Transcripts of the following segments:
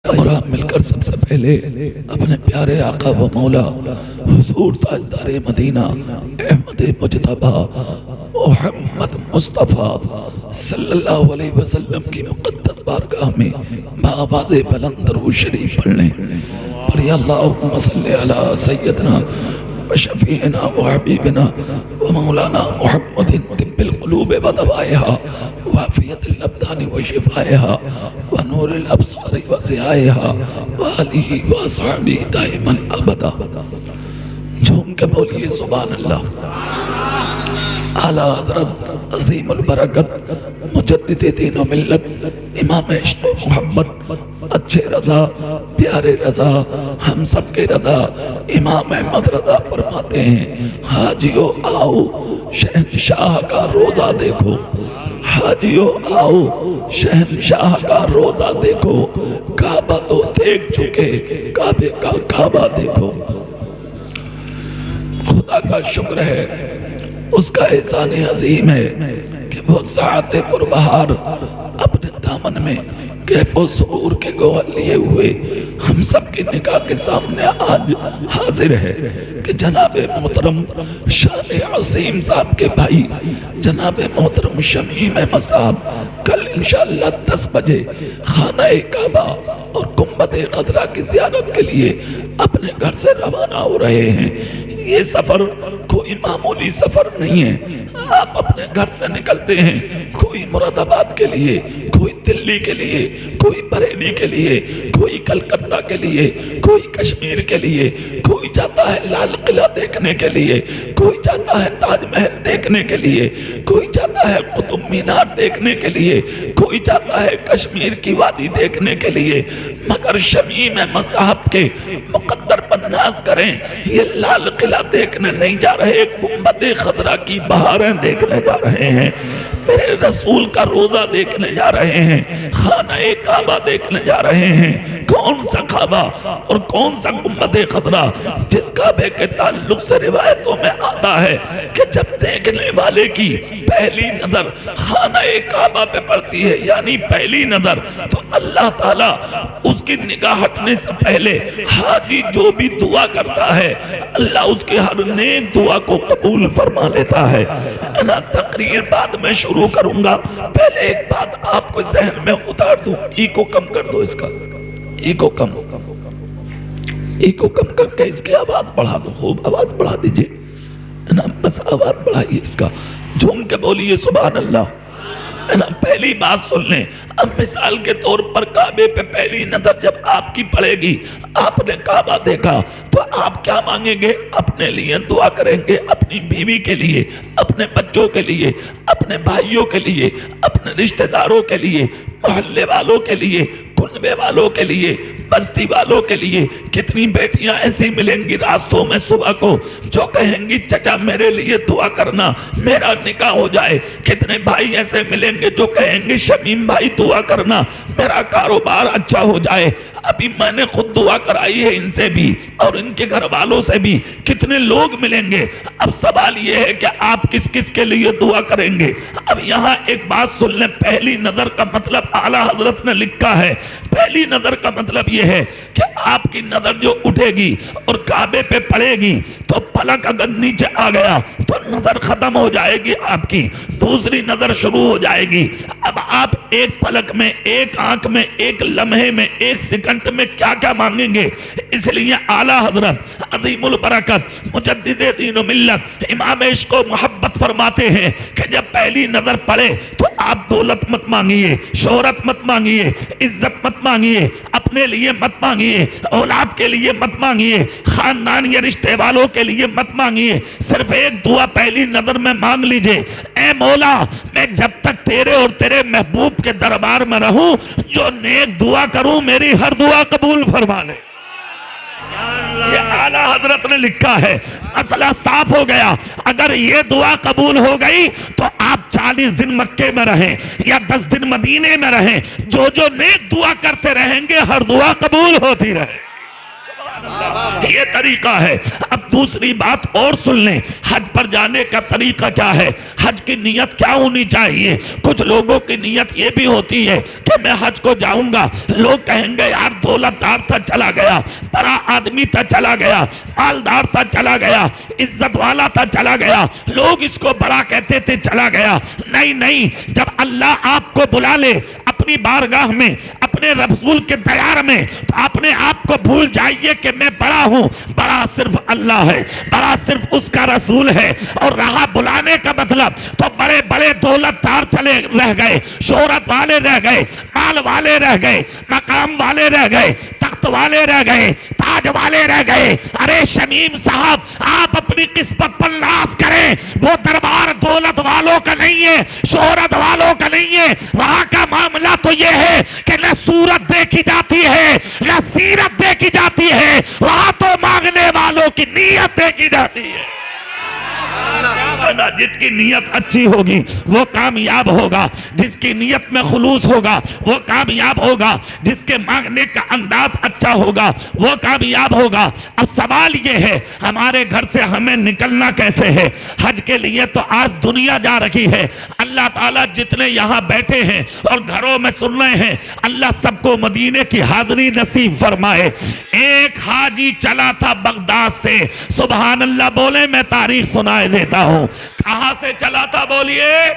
हमरा मिलकर सबसे पहले अपने प्यारे आका व मौला हुजूर ताजदारे मदीना अहमद मुजतबा मोहम्मद मुस्तफ़ा सल्लल्लाहु अलैहि वसल्लम की मुक़द्दस बारगाह में बावाज़ बुलंद दरूद शरीफ पढ़ने पढ़िए। अल्लाहुम्मा सल्लि अला सय्यदना व शफ़ीना व हबीबना व मौलाना मुहम्मदिन तिब्बिल क़ुलूब व दवाइहा व आफ़ियतिल अब्दान व शिफ़ाइहा व नूरिल अब्सार व ज़ियाइहा व आलिहि व अस्हाबिही दाइमन अबदा। झूम के बोलिए सुभान अल्लाह। आला हज़रत अज़ीमुल बरकत मुजद्दिद दीन व मिल्लत इमाम इश्क़ व मोहब्बत अच्छे रज़ा प्यारे रज़ा हम सब के रज़ा इमाम अहमद रज़ा फरमाते हैं, हाजियो आओ शहंशाह का रोज़ा देखो, हाजियो आओ शहंशाह का रोज़ा देखो, काबा तो देख चुके काबे का काबा देखो। खुदा का शुक्र है, उसका एहसान अजीम है कि वो सात पुरबहार अपने दामन में कैफो सुरूर के गोहर लिए हुए हम सब की निगाह के सामने आज हाजिर है कि जनाब मोहतरम शान अजीम साहब के भाई जनाब मोहतरम शमीम अहमद साहब कल इंशाअल्लाह 10 बजे खाना काबा और गुंबद खदरा की ज़ियारत के लिए अपने घर से रवाना हो रहे हैं। ये सफ़र कोई मामूली सफ़र नहीं है। आप अपने घर से निकलते हैं, कोई मुरादाबाद के लिए, कोई दिल्ली के लिए, कोई बरेली के लिए, कोई कलकत्ता के लिए, कोई कश्मीर के लिए, कोई जाता है लाल किला देखने के लिए, कोई जाता है ताजमहल देखने के लिए, कोई जाता है कुतुब मीनार देखने के लिए, कोई जाता है कश्मीर की वादी देखने के लिए, मगर शमीम अहमद साहब के मुकद्दर पर नाज करें, ये लाल किला देखने नहीं जा रहे, गुंबद खदरा की बहारें देखने जा रहे हैं, मेरे रसूल का रोजा देखने जा रहे हैं, खाना काबा देखने जा रहे हैं। कौन सा काबा और कौन सा गुंबद खदरा जिस काबे के ताल्लुक से रिवायतों में आता है कि जब देखने वाले की पहली नजर खाना काबा पे पड़ती है, यानी पहली नजर, तो अल्लाह ताला उसकी निगाह हटने से पहले हाजी जो भी दुआ करता है अल्लाह उसके हर नेक दुआ को कबूल फरमा लेता है ना। तकरीर बाद में शुरू करूंगा, पहले एक बात आपको जहन में उतार दूं, इको कम कर दो, इसका इको कम करके इसकी आवाज बढ़ा दो, खूब आवाज बढ़ा दीजिए ना, बस आवाज बढ़ाइए इसका, झूम के बोलिए सुभान अल्लाह ना। पहली बात सुन लें, अब मिसाल के तौर पर काबे पे पहली नजर जब आपकी पड़ेगी, आपने काबा देखा तो आप क्या मांगेंगे? अपने लिए दुआ करेंगे, अपनी बीवी के लिए, अपने बच्चों के लिए, अपने भाइयों के लिए, अपने रिश्तेदारों के लिए, मोहल्ले वालों के लिए, कुनबे वालों के लिए, बस्ती वालों के लिए। कितनी बेटियां ऐसी मिलेंगी रास्तों में सुबह को जो कहेंगी चचा मेरे लिए दुआ करना, मेरा निकाह हो जाए। कितने भाई ऐसे मिलेंगे जो कहेंगे शमीम भाई दुआ करना, मेरा कारोबार अच्छा हो जाए। अभी मैंने खुद दुआ कराई है इनसे भी और इनके घर वालों से भी। कितने लोग मिलेंगे? अब सवाल यह है कि आप किस किस के लिए दुआ करेंगे। अब यहाँ एक बात सुन लें, पहली नजर का मतलब आला हजरत ने लिखा है, पहली नजर का मतलब यह है कि आपकी नजर जो उठेगी और काबे पे पड़ेगी तो पलक अगर नीचे आ गया तो नजर खत्म हो जाएगी आपकी, दूसरी नजर शुरू हो जाएगी। अब आप एक पलक में, एक आंख में, एक लम्हे में, एक सेकंड में क्या क्या मांगेंगे। इसलिए आला हजरत अज़ीमुल बरकत मुजद्दिद दीन व मिल्लत इमाम इश्क़ व मोहब्बत फरमाते हैं कि जब पहली नजर पड़े तो आप दौलत मत मांगिए, शोहरत मत मांगिए, इज्जत मत मांगिए, अपने लिए मत मांगिए, औलाद के लिए मत मांगिए, खानदान या रिश्ते वालों के लिए मत मांगिए। सिर्फ एक दुआ पहली नजर में मांग लीजिए, ऐ मौला मैं जब तक तेरे और तेरे महबूब के दरबार में रहूं, जो नेक दुआ करूं मेरी हर दुआ कबूल फरमा ले। ये आला हजरत ने लिखा है, मसला साफ हो गया। अगर ये दुआ कबूल हो गई तो आप 40 दिन मक्के में रहें या 10 दिन मदीने में रहें, जो जो नेक दुआ करते रहेंगे हर दुआ कबूल होती रहे। ये तरीका है। अब दूसरी बात और सुन लें, हज पर जाने का तरीका क्या है, हज की नीयत क्या होनी चाहिए। कुछ लोगों की नीयत ये भी होती है कि मैं हज को जाऊंगा, लोग कहेंगे यार दौलतदार था चला गया, बड़ा आदमी था चला गया, मालदार था चला गया, इज्जत वाला था चला गया, लोग इसको बड़ा कहते थे चला गया। नहीं नहीं, जब अल्लाह आपको बुला ले अपनी बारगाह में, अपने रसूल के दयार में, तो अपने आप को भूल जाइए कि मैं बड़ा हूं। बड़ा सिर्फ अल्लाह है, बड़ा सिर्फ उसका रसूल है। और रहा बुलाने का मतलब, तो बड़े बड़े दौलतदार चले रह गए, शोहरत वाले रह गए, माल वाले रह गए, मकाम वाले रह गए, तख्त वाले रह गए, ताज वाले रह गए। अरे शमीम साहब, आप अपनी किस्मत पर नाज करें, वो दरबार दौलत वालों का नहीं है, शोहरत वालों का नहीं है। वहां का मामला तो ये है कि न सूरत देखी जाती है, न सीरत देखी जाती है, वहां तो मांगने वालों की नीयत देखी जाती है। जिसकी नीयत अच्छी होगी वो कामयाब होगा, जिसकी नीयत में खुलूस होगा वो कामयाब होगा, जिसके मांगने का अंदाज अच्छा होगा वो कामयाब होगा। अब सवाल ये है, हमारे घर से हमें निकलना कैसे है हज के लिए। तो आज दुनिया जा रही है, अल्लाह ताला जितने यहाँ बैठे हैं और घरों में सुन रहे हैं, अल्लाह सबको मदीने की हाजिरी नसीब फरमाए। एक हाजी चला था बगदाद से, सुभान अल्लाह बोले, मैं तारीख सुनाए देता हूं। कहां से चला था बोलिए?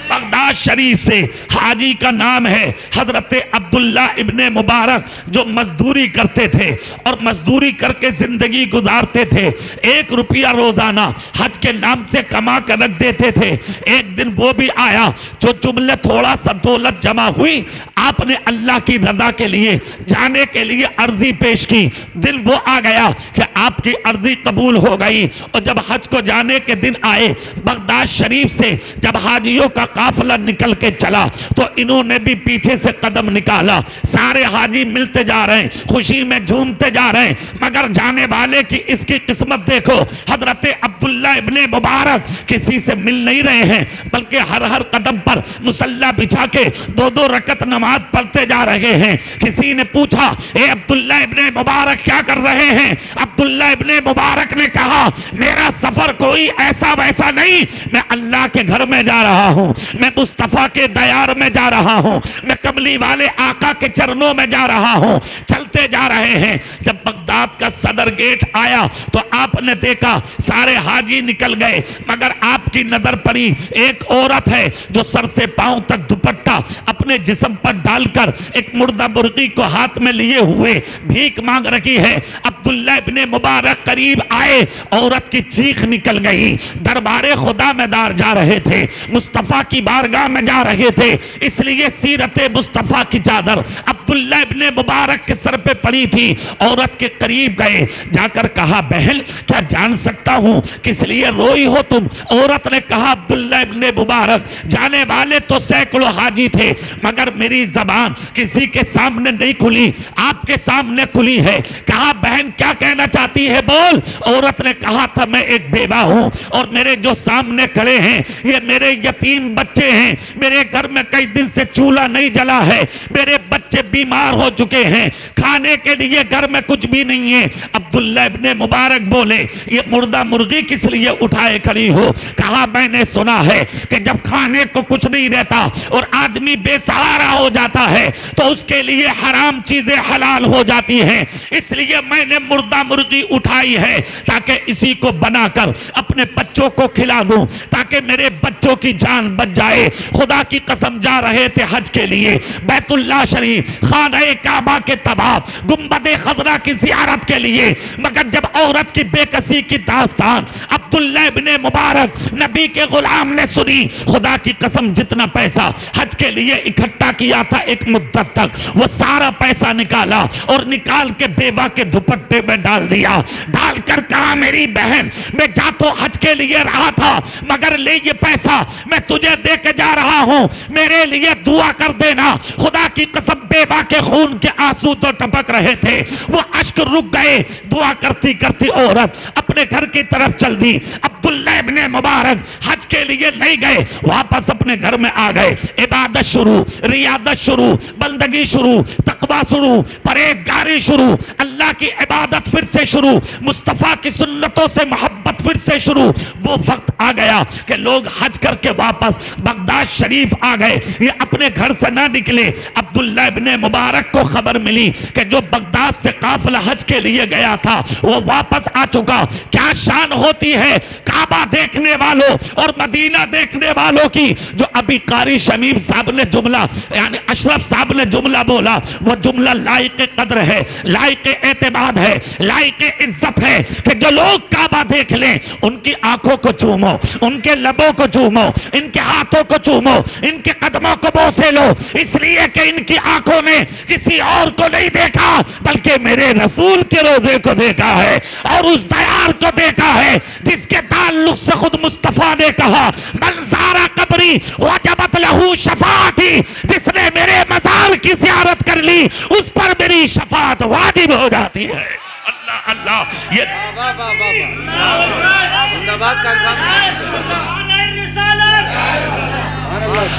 बगदाद शरीफ से। हाजी का नाम है हजरत अब्दुल्ला इब्ने मुबारक, जो मजदूरी करते थे और मजदूरी करके जिंदगी गुजारते थे। 1 रुपया रोजाना हज के नाम से कमा कर रख देते थे। एक दिन वो भी आया, जो जुमले थोड़ा सा दौलत जमा हुई, आपने अल्लाह की रजा के लिए जाने के लिए अर्जी पेश की। दिन वो आ गया कि आपकी अर्जी कबूल हो गई। और जब हज को जाने के दिन आए, बगदाद शरीफ से जब हाजियों का काफिला निकल के चला, तो इन्होंने भी पीछे से कदम निकाला। सारे हाजी मिलते जा रहे हैं, खुशी में झूमते जा रहे हैं, मगर जाने वाले की इसकी किस्मत देखो, हजरत अब्दुल्ला इब्ने मुबारक किसी से मिल नहीं रहे हैं, बल्कि हर हर कदम पर मुसल्ला बिछा के 2-2 रकत नमाज पढ़ते जा रहे हैं। किसी ने पूछा, ए अब्दुल्ला इब्ने मुबारक क्या कर रहे हैं? अब्दुल्ला इब्ने मुबारक ने कहा, मेरा सफर कोई ऐसा वैसा नहीं, मैं अल्लाह के घर में जा रहा हूं, मैं मुस्तफा के दयार में जा रहा हूं, मैं कमली वाले आका के चरणों में जा रहा हूं। चलते जा रहे हैं। जब बगदाद का सदर गेट आया तो आपने देखा सारे हाजी निकल गए, मगर आपकी नजर पड़ी एक औरत है जो सर से पांव तक दुपट्टा अपने जिस्म पर डालकर एक मुर्दा मुर्गी को हाथ में लिए हुए भीख मांग रही है। अब्दुल्ला इब्ने मुबारक करीब आए, औरत की चीख निकल गई। दरबारे खुदा में दार जा रहे थे, मुस्तफा की बारगाह में जा रहे थे, इसलिए सीरत मुस्तफा की चादर अब्दुल्ला इब्ने मुबारक के सर पे पड़ी थी। औरत के करीब गए, जाकर कहा, बहन क्या जान सकता हूं किस लिए रोई हो तुम? औरत ने कहा, अब्दुल्ला इब्ने मुबारक, जाने वाले तो सैकड़ों हाजी थे, मगर मेरी जबान किसी के सामने नहीं खुली, आपके सामने खुली है। कहा, बहन क्या कहना चाहती है, बोल। औरत ने कहा था, मैं एक बेवा हूं और मेरे जो सामने खड़े हैं ये मेरे यतीम बच्चे हैं, मेरे घर में कई दिन से चूल्हा नहीं जला है, मेरे बच्चे बीमार हो चुके हैं, खाने के लिए घर में कुछ भी नहीं है। अब्दुल्ला इब्ने मुबारक बोले, ये मुर्दा मुर्गी किस लिए उठाए खड़ी हो? कहा, मैंने सुना है कि जब खाने को कुछ नहीं रहता और आदमी बेसहारा हो जाता है तो उसके लिए हराम चीजें हलाल हो जाती हैं, इसलिए मैंने मुर्दा मुर्गी उठाई है ताकि इसी को बनाकर अपने बच्चों को खिला दूं, ताकि मेरे बच्चों की जान बच जाए। खुदा की कसम, जा रहे थे हज के लिए, बैतुल्लाह शरीफ, खाने काबा के तवाफ, गुंबदे खजरा की जियारत के लिए, मगर जब औरत की बेकसी की दास्तान अब्दुल्ला इब्ने मुबारक नबी के गुलाम ने सुनी, खुदा की कसम जितना पैसा हज के लिए इकट्ठा किया था एक मुद्दत तक, वो सारा पैसा निकाला और निकाल के बेवा के दुपट्टे में डाल दिया। डालकर कहा, मेरी बहन, मैं जा तो हज के लिए रहा था, मगर ले ये पैसा मैं तुझे दे के जा रहा हूं, मेरे लिए दुआ कर देना। खुदा की कसम बेवा के खून के आंसू तो टपक रहे थे, वो अश्क रुक गए। दुआ करती करती औरत अपने घर की तरफ चल दी। अब्दुल्लाह इब्ने मुबारक हज के लिए नहीं गए, वापस अपने घर में आ गए। इबादत शुरू, रियादत शुरू, बंदगी शुरू, तकवा शुरू, परहेजगारी शुरू, अल्लाह की इबादत फिर से शुरू, मुस्तफ़ा की सुन्नतों से मोहब्बत फिर से शुरू। वो वक्त आ गया कि लोग हज करके वापस बगदाद शरीफ आ गए, ये अपने घर से ना निकले। अब्दुल्लाह इब्ने मुबारक को खबर मिली कि जो बगदाद से काफिला हज के लिए गया था वो वापस आ चुका। क्या शान होती है काबा देखने वालों और मदीना देखने वालों की। जो अभी कारी शमीम साहब ने जुमला यानी अशरफ साहब ने जुमला बोला, वो जुमला लायक कद्र है, लायक एतमाद है, लायक इज्जत है कि जो लोग काबा देख लें उनकी आंखों को चूमो, उनके लबों को चूमो, इनके हाथों को चूमो, इनके कदमों को बोसे लो, इसलिए कि इनकी आंखों ने किसी और को नहीं देखा बल्कि मेरे रसूल के रोजे को देखा है और उस दयार को देखा है जिसके ताल्लुक से खुद मुस्तफा ने कहा मंज़ारा कब्री वजबत लहू शफाअती, जिसने मेरे मज़ार की ज़ियारत कर ली उस पर मेरी शफाअत वाजिब हो जाती है। अल्लाह अल्लाह। ये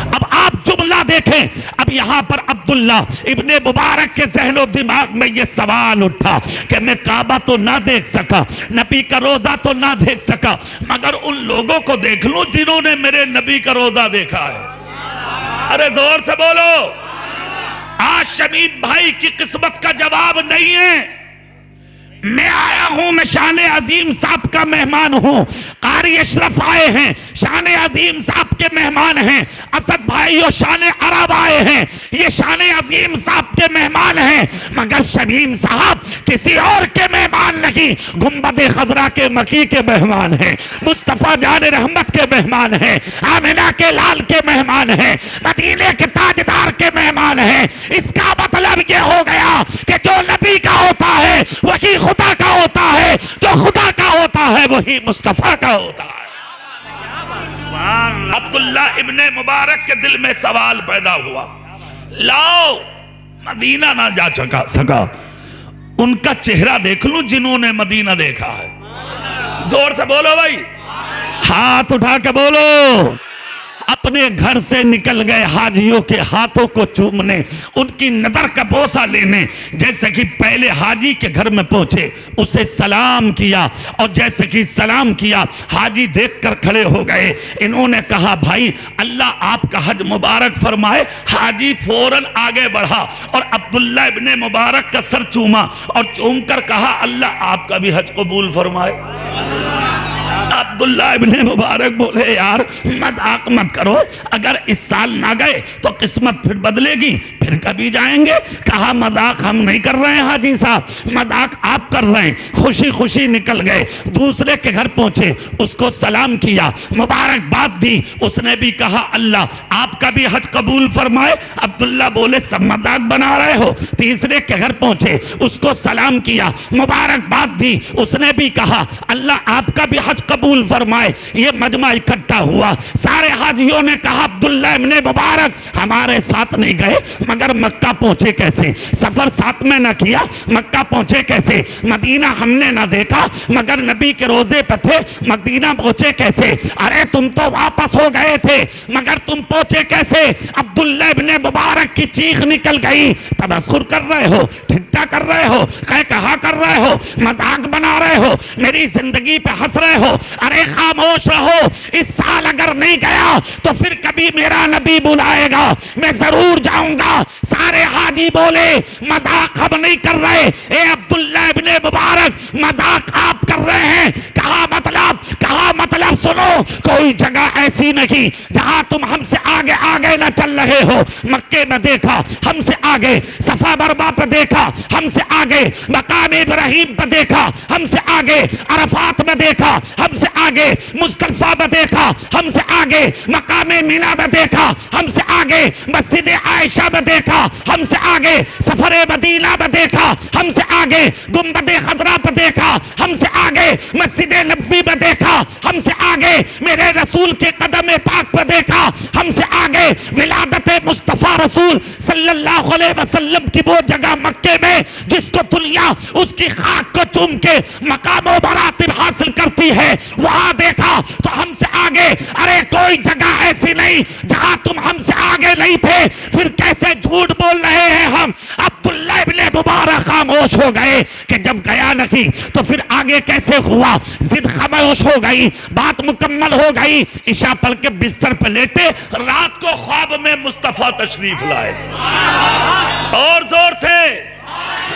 अब आप जुमला देखें। अब यहां पर अब्दुल्ला इब्ने मुबारक के ज़हनो दिमाग में ये सवाल उठा कि मैं काबा तो ना देख सका, नबी का रोजा तो ना देख सका, मगर उन लोगों को देख लूं जिन्होंने मेरे नबी का रोजा देखा है। अरे जोर से बोलो। आज शमीम भाई की किस्मत का जवाब नहीं है। मैं आया हूं, मैं शान अजीम साहब का मेहमान हूं। कारी अशरफ आए हैं, शान अजीम साहब के मेहमान हैं। असद भाई और शान अरब आए हैं, ये शान अजीम साहब के मेहमान हैं। मगर शमीम साहब किसी और के मेहमान नहीं, गुंबद खजरा के मकी के मेहमान हैं, मुस्तफा जान रहमत के मेहमान हैं, आमिना के लाल के मेहमान हैं, मदीने के ताजदार के मेहमान हैं। इसका मतलब ये हो गया कि जो नबी का होता है वही खुदा का होता है, जो खुदा का होता है वही मुस्तफा का होता है। अब्दुल्ला इब्ने मुबारक के दिल में सवाल पैदा हुआ, लाओ मदीना ना जा सका, उनका चेहरा देख लूं जिन्होंने मदीना देखा है। जोर से बोलो भाई, हाथ उठा के बोलो। अपने घर से निकल गए हाजियों के हाथों को चूमने, उनकी नजर का बोसा लेने। जैसे कि पहले हाजी के घर में पहुंचे, उसे सलाम किया और जैसे कि सलाम किया हाजी देखकर खड़े हो गए। इन्होंने कहा भाई अल्लाह आपका हज मुबारक फरमाए। हाजी फौरन आगे बढ़ा और अब्दुल्ला इब्ने मुबारक का सर चूमा और चूमकर कहा अल्लाह आपका भी हज कबूल फरमाए। अब्दुल्ला इब्ने मुबारक बोले यार मजाक मत करो, अगर इस साल ना गए तो किस्मत फिर बदलेगी, फिर कभी जाएंगे। कहा मजाक हम नहीं कर रहे हैं हाजी साहब, मजाक आप कर रहे हैं। खुशी खुशी निकल गए, दूसरे के घर पहुंचे, उसको सलाम किया, मुबारकबाद दी। उसने भी कहा अल्लाह आपका भी हज कबूल फरमाए। अब्दुल्ला बोले सब मजाक बना रहे हो। तीसरे के घर पहुंचे, उसको सलाम किया, मुबारकबाद दी। उसने भी कहा अल्लाह आपका भी हज कबूल फरमाए। ये मजमा इकट्ठा हुआ, सारे हाजियों ने कहा अब्दुल्ला इब्ने मुबारक हमारे साथ नहीं गए, मगर मक्का पहुंचे कैसे? सफर साथ में ना किया, मक्का पहुंचे कैसे? मदीना हमने ना देखा, मगर नबी के रोजे पे थे, मदीना पहुंचे कैसे? अरे तुम तो वापस हो गए थे, मगर तुम पहुंचे कैसे? अब्दुल्ला इब्ने मुबारक की चीख निकल गई। तबस्सुर कर रहे हो, ठिट्ठा कर रहे हो, कहा कर रहे हो, मजाक बना रहे हो, मेरी जिंदगी पे हंस रहे हो। अरे खामोश रहो, इस साल अगर नहीं गया तो फिर कभी मेरा नबी बुलाएगा, मैं जरूर जाऊंगा। सारे हाजी बोले मजाक हम नहीं कर रहे। ए अब्दुल्ला इब्ने मुबारक मजाक आप कर रहे हैं। कहा मतलब सुनो, कोई जगह ऐसी नहीं जहां तुम हमसे आगे आगे ना चल रहे हो। मक्के में देखा हमसे आगे, सफा मरवा पे देखा हमसे आगे मकाम इब्राहिम पर देखा, हमसे आगे अरफात में देखा, हमसे आगे मुस्तल्फा में देखा, हमसे आगे मकाम मीना में देखा, हमसे आगे मस्जिद आयशा में देखा, हमसे आगे सफर मदीना में देखा, हमसे आगे गुंबद खदरा पर देखा, हमसे आगे मस्जिद नबवी में देखा, हमसे आगे मेरे रसूल के कदम पाक पर देखा, हमसे आगे विलादत मुस्तफा रसूल सल्लल्लाहु अलैहि वसल्लम की वो जगह मक्के में जिसको दुनिया उसकी खाक को चूम के मकाम व मरातिब हासिल करती है, वहां देखा। तो हमसे आगे अरे कोई जगह ऐसी नहीं जहां तुम हमसे आगे नहीं थे, फिर कैसे झूठ बोल रहे हैं हम। अब्दुल्लाह इब्ने मुबारक खामोश हो गए कि जब गया नहीं तो फिर आगे कैसे हुआ। जिद खामोश हो गई, बात मुकम्मल हो गई। ईशा पढ़ के बिस्तर पर लेटे, रात को ख्वाब में मुस्तफा तशरीफ लाए, और जोर से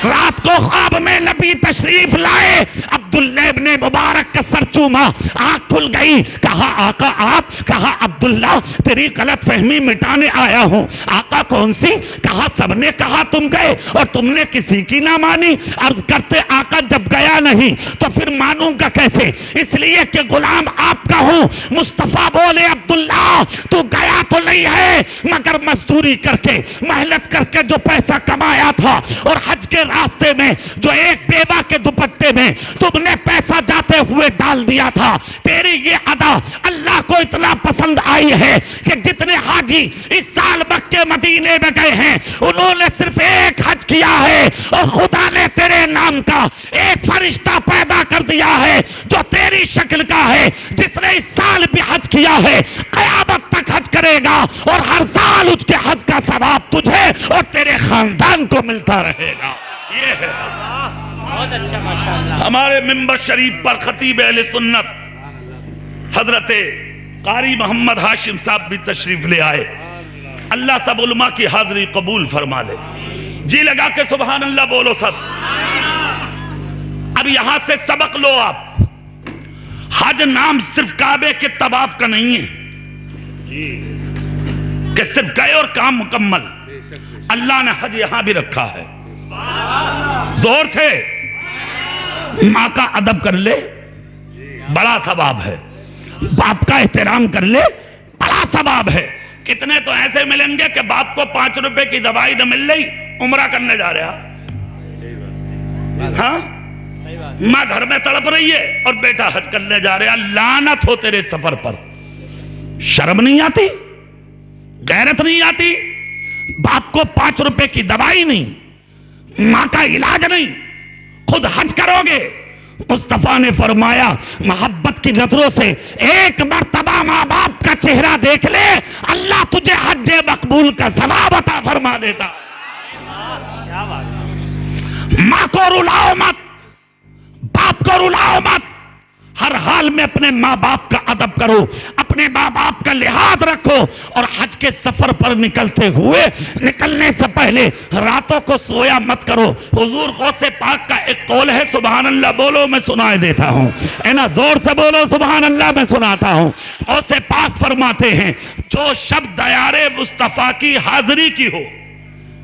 रात को ख्वाब में नबी तशरीफ लाए। अब्दुल्लाह इब्ने मुबारक का सर चूमा, आंख खुल गई। कहा आका आप? कहा अब्दुल्ला तेरी गलत फहमी मिटाने आया हूं। आका कौन सी? कहा सबने कहा तुम गए और तुमने किसी की ना मानी। अर्ज करते आका जब गया नहीं तो फिर मानूंगा कैसे, इसलिए कि गुलाम आपका हूं। मुस्तफा बोले अब्दुल्ला तू गया तो नहीं है, मगर मजदूरी करके मेहनत करके जो पैसा कमाया था और हज के रास्ते में जो एक बेवा के दुपट्टे में तुमने पैसा जाते हुए डाल दिया था, तेरी ये अदा अल्लाह को इतना पसंद आई है कि जितने हाजी इस साल मक्के मदीने में गए हैं उन्होंने सिर्फ एक हज किया है और खुदा ने तेरे नाम का एक फरिश्ता पैदा कर दिया है जो तेरी शक्ल का है, जिसने इस साल भी हज किया है कयामत तक हज करेगा और हर साल उसके हज का सवाब तुझे और तेरे खानदान को मिलता रहेगा। ये है बहुत अच्छा माशाअल्लाह। हमारे मिंबर शरीफ पर खतीब अहले सुन्नत हजरत कारी मोहम्मद हाशिम साहब भी तशरीफ ले आए। अल्लाह सब उलमा की हाजिरी कबूल फरमा ले। जी लगा के सुभान अल्लाह बोलो सब। अब यहां से सबक लो आप। हज नाम सिर्फ काबे के तवाफ का नहीं है कि सिर्फ गए और काम मुकम्मल। अल्लाह ने हज यहां भी रखा है। जोर से माँ का अदब कर ले, बड़ा सवाब है। बाप का एहतराम कर ले, बड़ा सवाब है। कितने तो ऐसे मिलेंगे कि बाप को 5 रुपए की दवाई न मिल रही, उम्रा करने जा रहा। हाँ, माँ घर में तड़प रही है और बेटा हज करने जा रहा। लानत हो तेरे सफर पर। शर्म नहीं आती, गैरत नहीं आती। बाप को 5 रुपए की दवाई नहीं, माँ का इलाज नहीं, खुद हज करोगे। मुस्तफा ने फरमाया मोहब्बत की नजरों से एक मर्तबा माँ बाप का चेहरा देख ले, अल्लाह तुझे हज मकबूल का सवाब अता फरमा देता। माँ को रुलाओ मत, बाप को रुलाओ मत। हर हाल में अपने माँ बाप का अदब करो, अपने माँ बाप का लिहाज रखो। और हज के सफर पर निकलते हुए निकलने से पहले रातों को सोया मत करो। हुजूर गौसे पाक का एक कौल है, सुभान अल्लाह बोलो मैं सुनाए देता हूँ, है ना, जोर से बोलो सुभान अल्लाह मैं सुनाता हूँ। गौसे पाक फरमाते हैं जो शब दयारे मुस्तफा की हाजिरी की हो,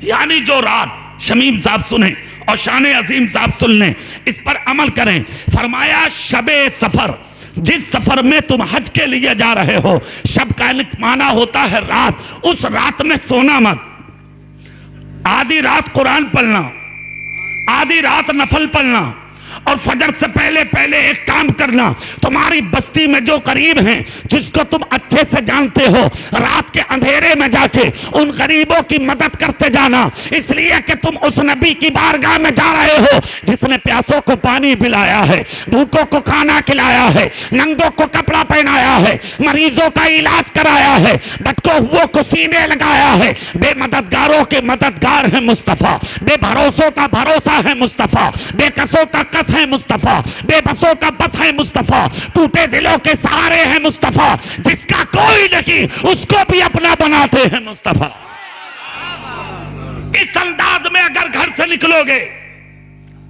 यानी जो रात शमीम साहब सुने और शान अजीम साहब सुन लें, इस पर अमल करें। फरमाया शबे सफर, जिस सफर में तुम हज के लिए जा रहे हो, शब का माना होता है रात, उस रात में सोना मत। आधी रात कुरान पढ़ना, आधी रात नफल पढ़ना और फजर से पहले पहले एक काम करना। तुम्हारी बस्ती में जो गरीब हैं जिसको तुम अच्छे से जानते हो, रात के अंधेरे में जाके उन गरीबों की मदद करते जाना, इसलिए कि तुम उस नबी की बारगाह में जा रहे हो जिसने प्यासों को पानी पिलाया है, भूखों को खाना खिलाया है, नंगों को कपड़ा पहनाया है, मरीजों का इलाज कराया है, भटको हुओं को सीने लगाया है। बेमददगारों के मददगार है मुस्तफा, बेभरोसों का भरोसा है मुस्तफा, बेकसों का कस है मुस्तफा, बेबसों का बस है मुस्तफा, टूटे दिलों के सहारे हैं मुस्तफा, जिसका कोई नहीं उसको भी अपना बनाते हैं मुस्तफा। इस अंदाज में अगर घर से निकलोगे,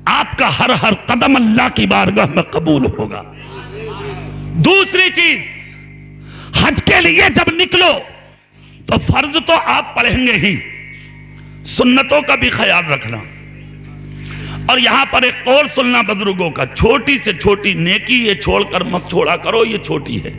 आपका हर हर कदम अल्लाह की बारगाह में कबूल होगा। दूसरी चीज, हज के लिए जब निकलो तो फर्ज तो आप पढ़ेंगे ही, सुन्नतों का भी ख्याल रखना। और यहां पर एक कौल सुनना बुजुर्गों का, छोटी से छोटी नेकी ये छोड़कर मत छोड़ा करो, ये छोटी है।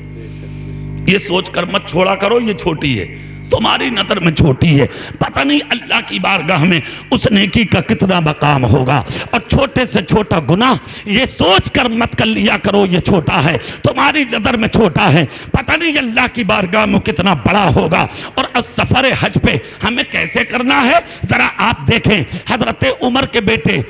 ये सोचकर मत छोड़ा करो ये छोटी है, तुम्हारी नजर में छोटी है, पता नहीं अल्लाह की बारगाह में उस नेकी का कितना मकाम होगा। और छोटे से छोटा गुनाह ये सोच कर मत कर लिया करो ये छोटा है, तुम्हारी नजर में छोटा है, पता नहीं अल्लाह की बारगाह में कितना बड़ा होगा। और सफर हज पे हमें कैसे करना है जरा आप देखें। हजरत उमर के बेटे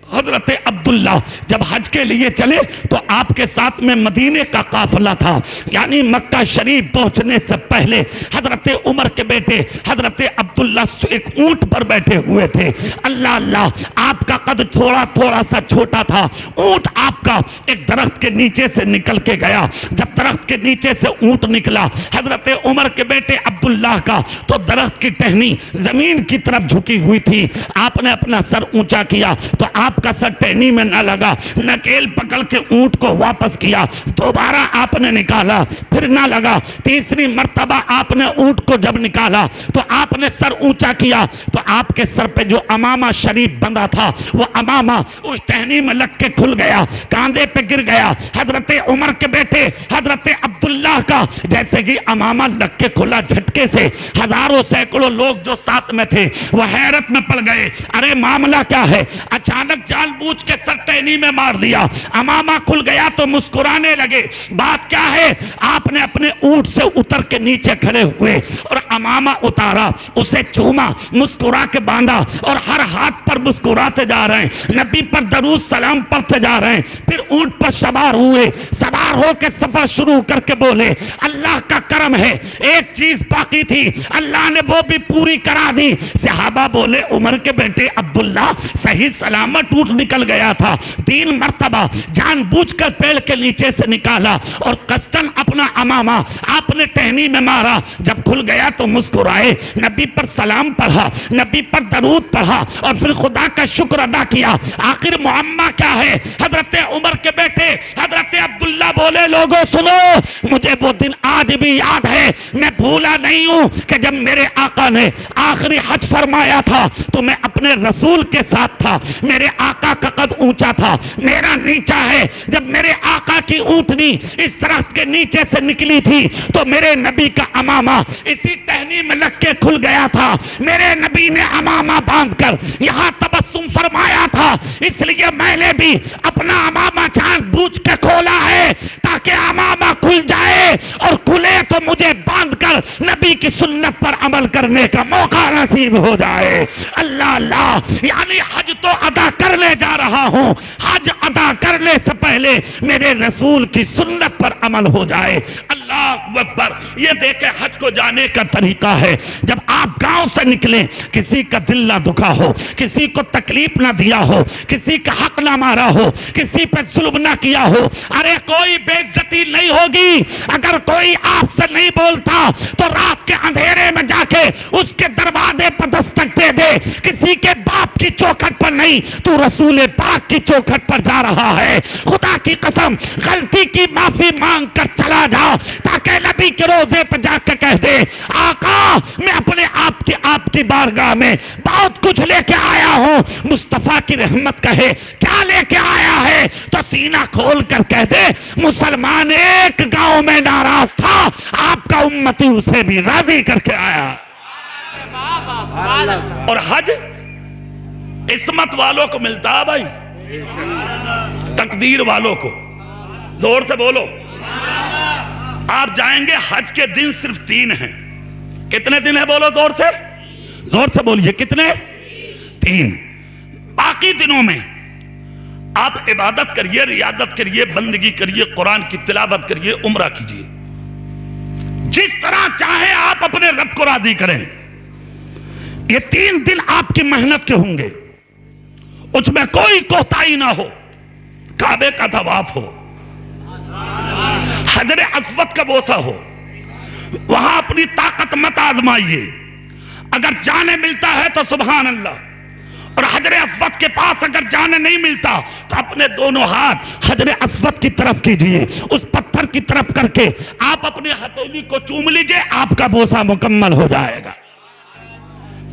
हजरत अब्दुल्ला जब हज के लिए चले तो आपके साथ में मदीने का काफिला था, यानी मक्का शरीफ पहुंचने से पहले हजरत उमर के बेटे हजरत अब्दुल्ला एक ऊंट पर बैठे हुए थे। अल्लाह अल्लाह, आपका कद थोड़ा थोड़ा सा छोटा था, ऊंट आपका एक दरख्त के नीचे से निकल के गया। जब दरख्त के नीचे से ऊंट निकला हजरत उमर के बेटे अब्दुल्ला का, तो दरख्त की टहनी जमीन की तरफ झुकी हुई थी। आपने अपना सर ऊंचा किया तो आपका सर टहनी में ना लगा, नकेल पकड़ के ऊंट को वापस किया, दोबारा आपने निकाला फिर ना लगा, तीसरी मर्तबा आपने ऊंट को जब निकाला तो आपने सर ऊंचा किया तो आपके सर पे जो अमामा शरीफ बंधा था वो अमामा उस टहनी में लग के खुल गया, कांधे पे गिर गया। हजरत उमर के बेटे हजरत अब्दुल्ला का जैसे कि अमामा लग के खुला, झटके से हजारों सैकड़ों लोग जो साथ में थे वो हैरत में पड़ गए, अरे मामला क्या है। अचानक जानबूझ के सर टहनी में मार दिया, अमामा खुल गया तो मुस्कुराने लगे। बात क्या है, आपने अपने ऊंट से उतर के नीचे खड़े हुए और अमामा उतारा, उसे चूमा, मुस्कुरा के बांधा और हर हाथ पर मुस्कुराते जा रहे हैं, नबी पर दरूद सलाम पढ़ते जा रहे हैं। फिर ऊंट पर सवार हुए, सवार होकर सफर शुरू करके बोले अल्लाह का करम है, एक चीज बाकी थी अल्लाह ने वो भी पूरी करा दी। सहाबा बोले उमर के बेटे अब्दुल्ला सही सलामत ऊंट निकल गया था, 3 मर्तबा जानबूझकर पेड़ के नीचे से निकाला और कस्तन अपना अमामा आपने टहनी में मारा। जब खुल गया तो मुस्कुराए, नबी पर सलाम पढ़ा, नबी पर दरूद पढ़ा और फिर खुदा का शुक्र अदा किया। आखिर मुअम्मा क्या है। हजरत उमर के बेटे हजरत अब्दुल्ला बोले लोगों सुनो, मुझे वो दिन आज भी याद है, मैं भूला नहीं हूं कि जब मेरे आका ने आखिरी हज फरमाया था तो मैं अपने रसूल के साथ था, मेरे आका का कद ऊंचा था, मेरा नीचा है। जब मेरे आका की ऊंटनी इस दरख्त के नीचे से निकली थी तो मेरे नबी का अमामा इसी टहनी में लग के खुल गया था। मेरे नबी ने अमामा बांधकर यहाँ तबस्सुम फरमाया था, इसलिए मैंने भी अपना अमामा जानबूझ के खोला है ताकि अमामा खुल जाए और खुले तो मुझे बांधकर नबी की सुन्नत पर अमल करने का मौका नसीब हो जाए। अल्लाह अल्लाह, यानी हज तो अदा करने जा रहा हूं, हज अदा करने से पहले मेरे रसूल की सुन्नत पर अमल हो जाए। अल्लाह अकबर। ये देखे हज को जाने का तरीका है, जब आप गांव से निकले, किसी का दिल ना दुखा हो, किसी को तकलीफ ना दिया हो, किसी का हक ना मारा हो, किसी पे जुल्म ना किया हो, अरे कोई बेइज्जती नहीं होगी। अगर कोई आपसे नहीं बोलता तो रात के अंधेरे में जाके उसके दरवाजे पर दस्तक दे दे। किसी के बाप की चौखट पर नहीं, तू रसूल पाक की चौखट पर जा रहा है। खुदा की कसम, गलती की माफी मांग कर चला जा ताकि नबी के रोजे पर जाकर कह दे आका मैं अपने आपकी बारगाह में बहुत कुछ लेके आया हूं। मुस्तफा की रहमत कहे क्या लेके आया है तो सीना खोल कर कह दे मुसलमान एक गांव में नाराज था, आपका उम्मती उसे भी राजी करके आया। और हज इस्मत वालों को मिलता है भाई, तकदीर वालों को। जोर से बोलो। आप जाएंगे, हज के दिन सिर्फ 3 हैं। कितने दिन है बोलो जोर से, जोर से बोलिए कितने? 3। बाकी दिनों में आप इबादत करिए, रियादत करिए, बंदगी करिए, कुरान की तिलावत करिए, उम्रा कीजिए, जिस तरह चाहे आप अपने रब को राजी करें। ये 3 दिन आपकी मेहनत के होंगे, उसमें कोई कोताही ना हो। काबे का तवाफ हो, हजरे अस्वद का बोसा हो, वहां अपनी ताकत मत आजमाइए। अगर जाने मिलता है तो सुभान अल्लाह, और हजरे अस्वद के पास अगर जाने नहीं मिलता तो अपने दोनों हाथ हजरे अस्वद की तरफ कीजिए, उस पत्थर की तरफ करके आप अपनी हथेली को चूम लीजिए, आपका बोसा मुकम्मल हो जाएगा।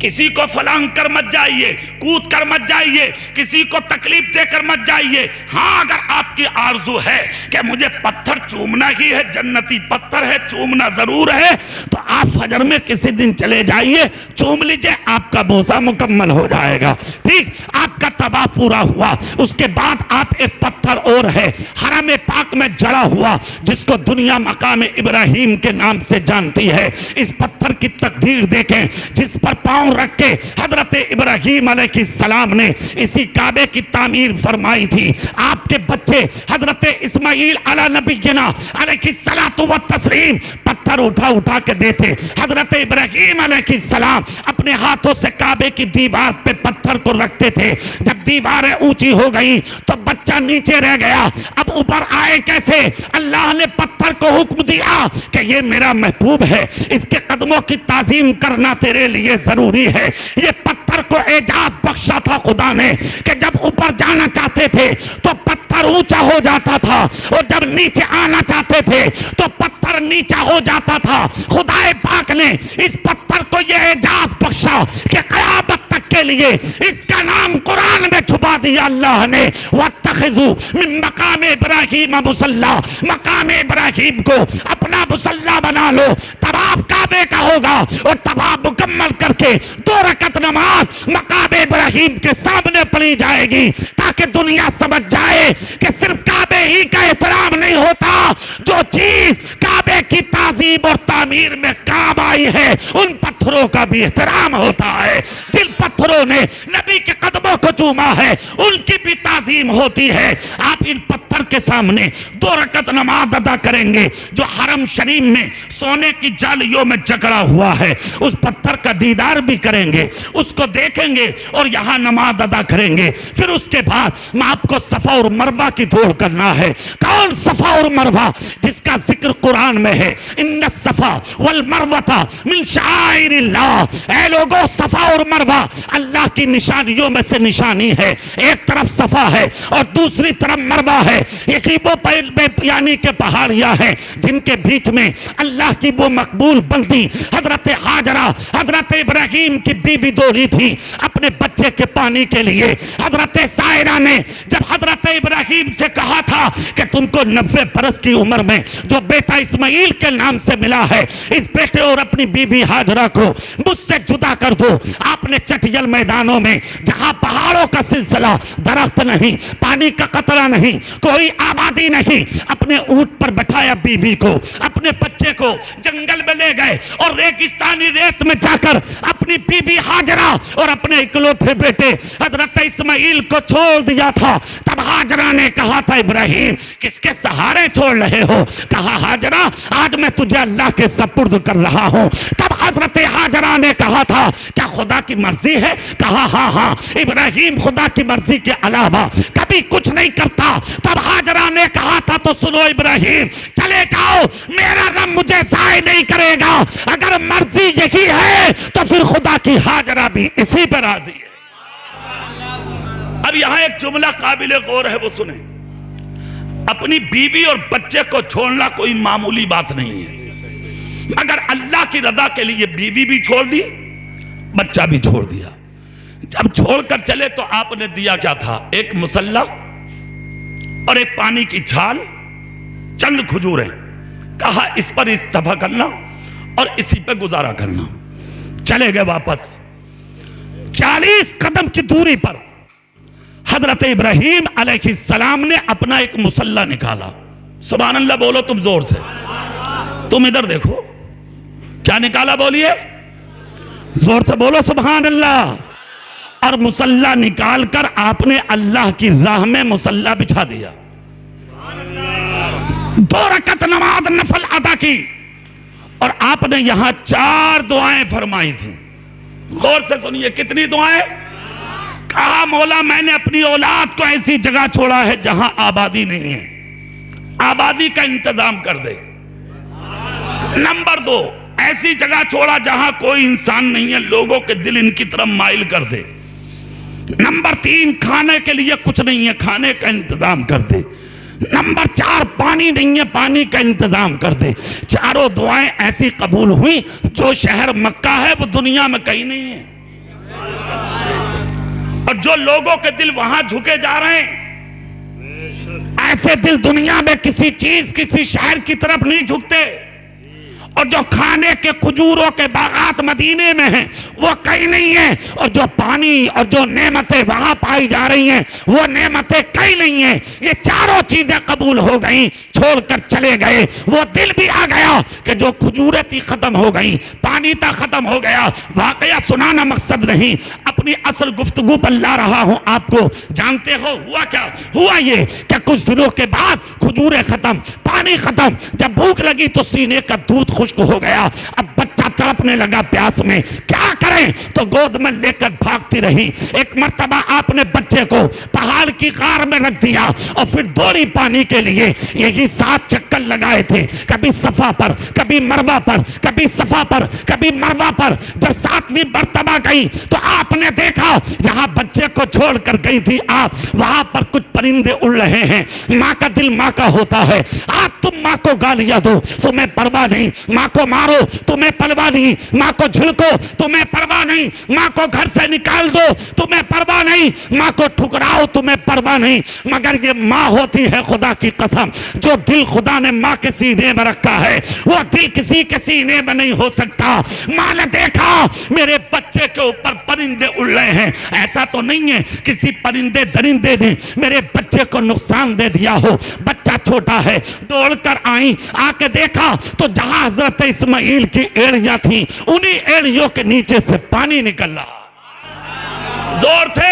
किसी को फलांग कर मत जाइए, कूद कर मत जाइए, किसी को तकलीफ देकर मत जाइए। हाँ, अगर आपकी आरजू है कि मुझे पत्थर चूमना ही है, जन्नती पत्थर है, चूमना जरूर है, तो आप फजर में किसी दिन चले जाइए, चूम लीजिए, आपका बोसा मुकम्मल हो जाएगा। ठीक, आपका तबाह पूरा हुआ। उसके बाद आप एक पत्थर और है हरम पाक में जड़ा हुआ, जिसको दुनिया मकाम इब्राहिम के नाम से जानती है। इस पत्थर की तकदीर देखें, जिस पर पांव रख के हजरत इब्राहिम अलैहिस्सलाम ने इसी काबे की तामीर फरमाई थी। आपके बच्चे हजरत इस्माइल अला नबीना अलैहिस्सलातु व तस्लीम पत्थर उठा उठा के देते। हजरत इब्राहिम अलैहिस्सलाम अपने हाथों से काबे की दीवार पे पत्थर को रखते थे। जब दीवारें ऊंची हो गई तो बच्चा नीचे रह गया, अब ऊपर आए कैसे? अल्लाह ने पत्थर को हुक्म दिया कि ये मेरा महबूब है, इसके कदमों की ताजीम करना तेरे लिए जरूरी है। ये पत्थर को एजाज बख्शा था खुदा ने कि जब ऊपर जाना चाहते थे तो पत्थर ऊंचा हो जाता था, और जब नीचे आना चाहते थे तो पत्थर नीचा हो जाता था। खुदाए पाक ने इस पत्थर को यह एजाज बख्शा कि क़यामत तक के लिए इसका नाम कुरान में छुपा दिया अल्लाह ने। वत्तखिज़ू मिन मकाम इब्राहिम मुसल्ला, मकाम इब्राहिम को अपना मुसल्ला बना लो। तवाफ काबे का होगा और तवाफ मुकम्मल करके 2 रकत नमाज मकाम इब्राहिम के सामने पढ़ी जाएगी, ताकि दुनिया समझ जाए कि सिर्फ काबे ही का एहतराम नहीं होता, जो चीज काबे की ताजीम और तामीर में काम आई है उन पत्थरों का भी एहतराम होता है। जिन पत्थरों ने नबी के कदमों को चूमा है उनकी भी ताजीम होती है। आप इन पत्थर के सामने 2 रकत नमाज अदा करेंगे जो हरम शरीफ में सोने की जालियों में जकड़ा हुआ है। उस पत्थर का दीदार भी करेंगे, उसको देखेंगे और यहाँ नमाज अदा करेंगे। फिर उसके बाद आपको सफा और मरवा की दौड़ करना है। कौन सफा और मरवा? जिसका जिक्र कुरान में है, इन्ना सफा वल मरवता मिन शाइरिल्लाह। ऐ लोगों, सफा और मरवा अल्लाह की निशानियों में से निशानी है। एक तरफ सफा है और दूसरी तरफ मरवा है। यानी के पहाड़ियां हैं जिनके बीच में अल्लाह की वो मकबूल बंदी हजरत हाजरा, हजरत इब्राहिम की बीवी दौड़ी थी अपने बच्चे के पानी के लिए। हजरत सायरा ने जब हजरत इब्राहिम से कहा था कि तुमको 90 बरस की उम्र में जो बेटा इस्माइल के नाम से मिला है, इस बेटे और अपनी बीवी हाजरा को मुझसे जुदा कर दो। आपने चटियल मैदानों में जहां पहाड़ों का सिलसिला, दरख्त नहीं, पानी का कतरा नहीं, कोई आबादी नहीं, अपने ऊंट पर बैठाया बीवी को, अपने बच्चे को जंगल में ले गए और रेगिस्तानी रेत में जाकर अपनी बीवी हाजरा और अपने इकलौते बेटे हजरत इस्माइल को छोड़ दिया था। तब हाजरा ने कहा था, इब्राहिम किसके सहारे छोड़ रहे हो? कहा, हाजरा आज मैं तुझे अल्लाह के सपुर्द कर रहा हूं। तब हजरत हाजरा ने कहा था, क्या खुदा की मर्जी है? कहा, हाँ हाँ, इब्राहिम खुदा की मर्जी के अलावा कभी कुछ नहीं करता। तब हाजरा ने कहा था, तो सुनो इब्राहिम, चले जाओ, मेरा रब मुझे ज़ाय नहीं करेगा। अगर मर्जी यही है तो फिर खुदा की हाजरा भी इसी पर राजी है। अब यहां एक जुमला काबिल गौर है, वो सुने। अपनी बीवी और बच्चे को छोड़ना कोई मामूली बात नहीं है, मगर अल्लाह की रजा के लिए बीवी भी छोड़ दी, बच्चा भी छोड़ दिया। जब छोड़कर चले तो आपने दिया क्या था? एक मुसल्ला और एक पानी की छाल, चंद खजूरें। कहा, इस पर इस्तफा करना और इसी पे गुजारा करना। चले गए वापस। 40 कदम की दूरी पर हजरत इब्राहिम अलैहिस्सलाम ने अपना एक मुसल्ला निकाला। सुभान अल्लाह बोलो तुम जोर से। तुम इधर देखो, क्या निकाला? बोलिए, जोर से बोलो सुभान अल्लाह। और मुसल्ला निकालकर आपने अल्लाह की राह में मुसल्ला बिछा दिया। 2 रकत नमाज नफल अदा की और आपने यहां 4 दुआएं फरमाई थी। गौर से सुनिए, कितनी दुआएं? कहा, मौला मैंने अपनी औलाद को ऐसी जगह छोड़ा है जहां आबादी नहीं है, आबादी का इंतजाम कर दे। नंबर 2, ऐसी जगह छोड़ा जहां कोई इंसान नहीं है, लोगों के दिल इनकी तरफ माइल कर दे। नंबर 3, खाने के लिए कुछ नहीं है, खाने का इंतजाम कर दे। नंबर 4, पानी नहीं है, पानी का इंतजाम कर दे। चारों दुआएं ऐसी कबूल हुई, जो शहर मक्का है वो दुनिया में कहीं नहीं है। और जो लोगों के दिल वहां झुके जा रहे हैं, ऐसे दिल दुनिया में किसी चीज किसी शहर की तरफ नहीं झुकते। और जो खाने के खजूरों के बागात मदीने में हैं वो कहीं नहीं है, और जो पानी और जो नेमतें वहां पाई जा रही हैं वो नेमतें कहीं नहीं है। ये चारों चीजें कबूल हो गई, छोड़कर चले गए। वो दिल भी आ गया कि जो खजूरें थी खत्म हो गई, पानी था खत्म हो गया। वाकया सुनाना मकसद नहीं, अपनी असल गुफ्तगू पर ला रहा हूं आपको। जानते हो हुआ क्या? हुआ ये कि कुछ दिनों के बाद खजूरें खत्म, पानी खत्म। जब भूख लगी तो सीने का दूध खुश्क हो गया। अब बच्चा तड़पने लगा प्यास में, क्या करें? तो गोद में लेकर भागती रही। एक मर्तबा आपने बच्चे को पहाड़ की कार में रख दिया और फिर दौड़ी पानी के लिए। यही 7 चक्कर लगाए थे, कभी सफा पर, कभी मरवा पर, कभी सफा पर, कभी मरवा पर। जब 7वीं मर्तबा गई तो आपने देखा जहां बच्चे को छोड़कर गई थी आप, वहां पर कुछ परिंदे उड़ रहे हैं। माँ का दिल माँ का होता है। आज तुम माँ को गालियां दो, तुम्हें परवाह नहीं। माँ को मारो, तुम्हें परवाह नहीं। माँ को झिड़को, तुम्हें परवाह नहीं। माँ को घर से निकाल दो, तुम्हें परवाह नहीं। माँ को ठुकराओ, तुम्हें परवाह नहीं। मगर ये माँ होती है खुदा की कसम, जो दिल खुदा ने माँ के सीने में रखा है वो दिल किसी के सीने में नहीं हो सकता। माँ ने देखा मेरे बच्चे के ऊपर परिंदे उड़ रहे हैं, ऐसा तो नहीं है किसी परिंदे दरिंदे ने मेरे बच्चे को नुकसान दे दिया हो। बच्चा छोटा है, दौड़कर आई, आके देखा तो जहां हजरत इस्माइल की एड़ियां थी उन्हीं एड़ियों के नीचे से पानी निकल रहा। जोर से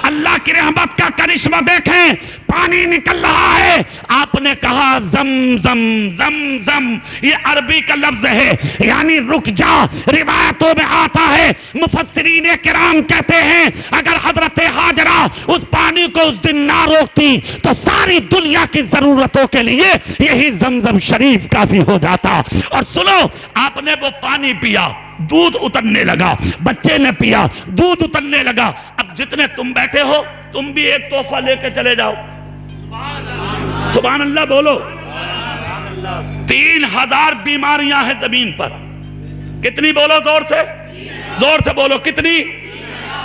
अल्लाह की रहमत का करिश्मा देखें, पानी निकल रहा है। आपने कहा जम जम जम जम, ये अरबी का लफ्ज है, यानी रुक जा। रिवायतों में आता है, मुफस्सिरीन किराम कहते हैं अगर हजरत हाजरा उस पानी को उस दिन ना रोकती तो सारी दुनिया की जरूरतों के लिए यही जमजम शरीफ काफी हो जाता। और सुनो, आपने वो पानी पिया, दूध उतरने लगा, बच्चे ने पिया, दूध उतरने लगा। अब जितने तुम बैठे हो तुम भी एक तोहफा लेके चले जाओ। सुभान अल्लाह बोलो। 3000 बीमारियां हैं जमीन पर। कितनी बोलो जोर से, जोर से बोलो कितनी?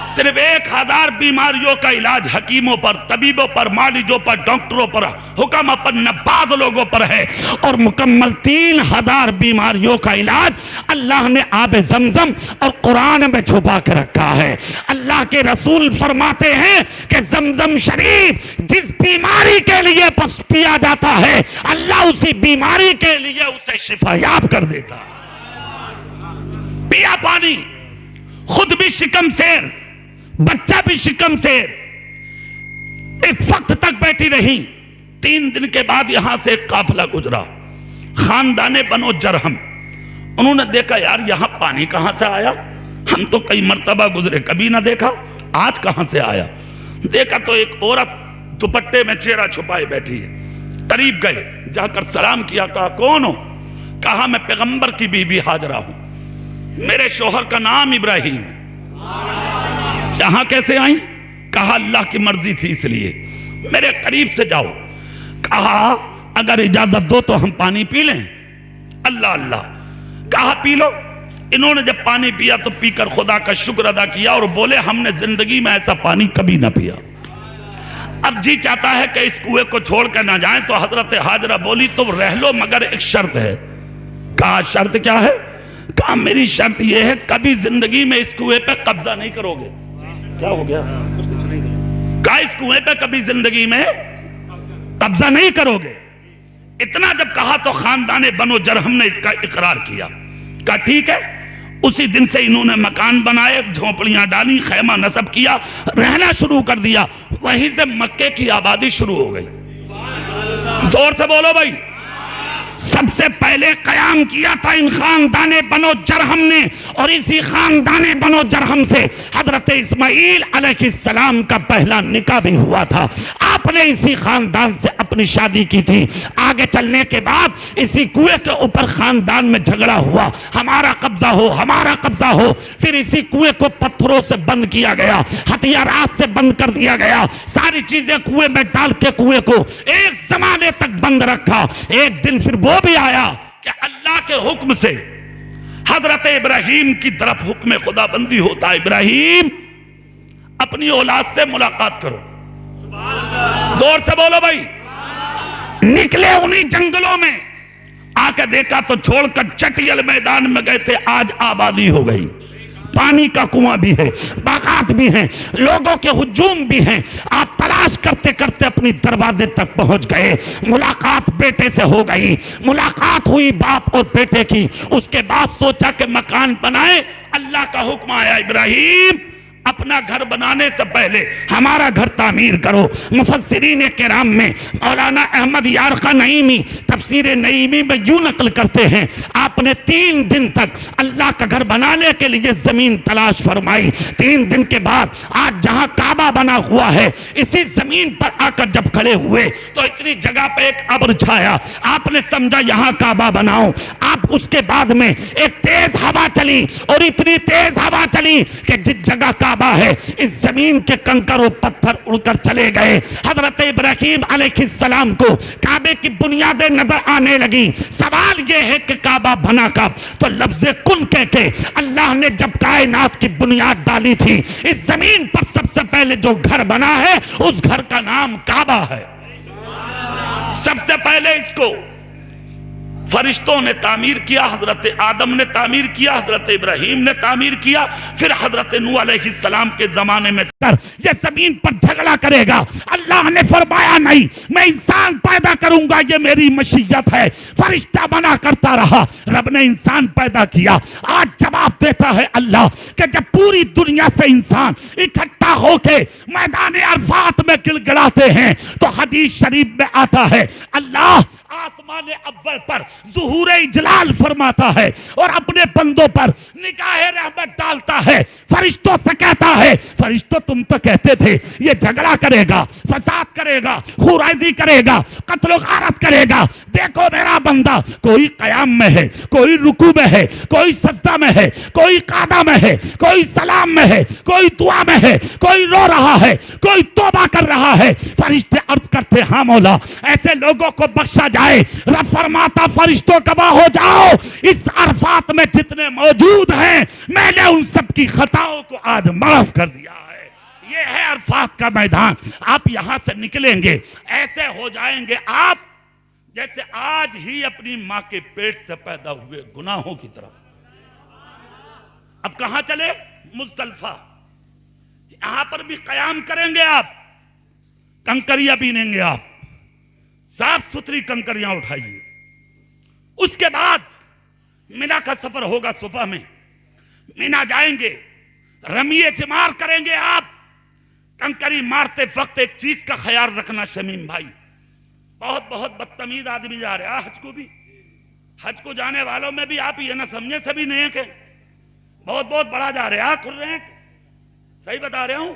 सिर्फ 1000 बीमारियों का इलाज हकीमों पर, तबीबों पर, मालिजों पर, डॉक्टरों पर, हुक्म पर, नबाज लोगों पर है। और मुकम्मल 3000 बीमारियों का इलाज अल्लाह ने आब जमजम और कुरान में छुपा के रखा है। अल्लाह के रसूल फरमाते हैं कि जमजम शरीफ जिस बीमारी के लिए पिया जाता है अल्लाह उसी बीमारी के लिए उसे शिफायाब कर देता। पिया पानी, खुद भी शिकम शेर, बच्चा भी शिकम से। एक वक्त तक बैठी रही। 3 दिन के बाद यहां से एक काफिला गुजरा, खानदाने बनो जरहम। उन्होंने देखा यार यहां पानी कहां से आया, हम तो कई मर्तबा गुजरे कभी ना देखा, आज कहां से आया। देखा तो एक औरत दुपट्टे में चेहरा छुपाए बैठी है। करीब गए, जाकर सलाम किया, कहा कौन हो? कहा मैं पैगंबर की बीवी हाजरा हूं, मेरे शोहर का नाम इब्राहिम। यहां कैसे आई? कहा अल्लाह की मर्जी थी इसलिए। मेरे करीब से जाओ। कहा अगर इजाजत दो तो हम पानी पी लें। अल्लाह अल्लाह। कहा पी लो। इन्होंने जब पानी पिया तो पीकर खुदा का शुक्र अदा किया और बोले हमने जिंदगी में ऐसा पानी कभी ना पिया। अब जी चाहता है कि इस कुएं को छोड़कर ना जाएं, तो हजरत हाजरा बोली तो रह लो मगर एक शर्त है। कहा शर्त क्या है? कहा मेरी शर्त यह है कभी जिंदगी में इस कुएं पे कब्जा नहीं करोगे। क्या हो गया? कहा इस कुएं पे कभी जिंदगी में कब्जा नहीं करोगे। इतना जब कहा तो खानदाने बनो जरहम ने इसका इकरार किया। कहा ठीक है। उसी दिन से इन्होंने मकान बनाए, झोपड़ियां डाली, खैमा नस्ब किया, रहना शुरू कर दिया। वहीं से मक्के की आबादी शुरू हो गई। जोर से बोलो भाई। सबसे पहले कयाम किया था इन खानदाने बनो जरहम ने, और इसी खानदाने बनो जरहम से हजरत इस्माइल अलैहिस्सलाम का पहला निकाह भी हुआ था। आपने इसी खानदान से अपनी शादी की थी। आगे चलने के बाद इसी कुएं के ऊपर खानदान में झगड़ा हुआ, हमारा कब्जा हो, हमारा कब्जा हो। फिर इसी कुएं को पत्थरों से बंद किया गया, हथियारात से बंद कर दिया गया, सारी चीजें कुएं में डाल के कुएं को एक जमाने तक बंद रखा। एक दिन फिर वो भी आया कि अल्लाह के हुक्म से हजरत इब्राहिम की तरफ हुक्म खुदाबंदी होता है, इब्राहिम अपनी औलाद से मुलाकात करो। जोर से बोलो भाई। निकले उन्हीं जंगलों में, आके देखा तो छोड़कर चटियल मैदान में गए थे, आज आबादी हो गई। पानी का कुआं भी है, बागात भी हैं, लोगों के हुजूम भी हैं। आप तलाश करते करते अपनी दरवाजे तक पहुंच गए। मुलाकात बेटे से हो गई, मुलाकात हुई बाप और बेटे की। उसके बाद सोचा कि मकान बनाए। अल्लाह का हुक्म आया, इब्राहिम अपना घर बनाने से पहले हमारा घर तामीर करो। मुफस्सिरीन किराम में मौलाना अहमद यारका नईमी तफसीर नईमी में यूं नकल करते हैं, आपने 3 दिन तक अल्लाह का घर बनाने के लिए जमीन तलाश फरमाई। 3 दिन के बाद आज जहां काबा बना हुआ है, इसी जमीन पर आकर जब खड़े हुए तो इतनी जगह पे एक अब्र छाया। आपने समझा यहां काबा बनाओ। आप उसके बाद में एक तेज हवा चली, और इतनी तेज हवा चली कि जिस जगह काबा है इस जमीन के कंकर और पत्थर उड़कर चले गए। हजरत इब्राहिम अलैहिस्सलाम को काबे की बुनियादें नजर आने लगी। सवाल यह है कि काबा बना कब? तो लफ्ज़े कुन कह के अल्लाह ने जब कायनात की बुनियाद डाली थी, इस जमीन पर सबसे पहले जो घर बना है उस घर का नाम काबा है। सबसे पहले इसको फरिश्तों ने तामीर किया, हजरत आदम ने तामीर किया, हजरत इब्राहिम ने तामीर किया, फिर हजरत नूह अलैहिस्सलाम के जमाने में ये जमीन पर झगड़ा करेगा। अल्लाह ने फरमाया नहीं, मैं इंसान पैदा करूंगा, ये मेरी मशीयत है। फरिश्ता बना करता रहा, रब ने इंसान पैदा किया। आज जवाब देता है अल्लाह कि जब पूरी दुनिया से इंसान इकट्ठा होके मैदान अरफात में गिड़गिड़ाते हैं तो हदीस शरीफ में आता है अल्लाह आसमान अव्वल पर ज़ुहूर इजलाल फरमाता है और अपने बंदों पर निगाह रहमत डालता है। फरिश्तों से कहता है, फरिश्तों तुम तो कहते थे ये झगड़ा करेगा, फसाद करेगा, खुराइजी करेगा, कत्ल गारत करेगा। देखो मेरा बंदा कोई कयाम में है, कोई रुकू में है, कोई सजदा में है, कोई कादा में है, कोई सलाम में है, कोई दुआ में है, कोई रो रहा है, कोई तौबा कर रहा है। फरिश्ते अर्ज करते हाँ मौला ऐसे लोगों को बख्शा जाए। रब फरमाता फरिश्तों गवाह हो जाओ, इस अरफात में जितने मौजूद हैं मैंने उन सब की खताओं को आज माफ कर दिया है। ये है अरफात का मैदान। आप यहां से निकलेंगे ऐसे हो जाएंगे आप जैसे आज ही अपनी मां के पेट से पैदा हुए गुनाहों की तरफ से। अब कहां चले? मुज़दलिफा। यहां पर भी कयाम करेंगे आप, कंकरियां बीनेंगे आप, साफ सुथरी कंकरियां उठाइए। उसके बाद मिना का सफर होगा। सुबह में मिना जाएंगे, रमिए जमार करेंगे आप। कंकरी मारते वक्त एक चीज का ख्याल रखना शमीम भाई, बहुत बहुत बदतमीज आदमी जा रहे हैं हज को भी। हज को जाने वालों में भी आप ये ना समझे सभी नेक है, बहुत बहुत बड़ा जा रहे हैं। खुल रहे हैं, सही बता रहा हूं।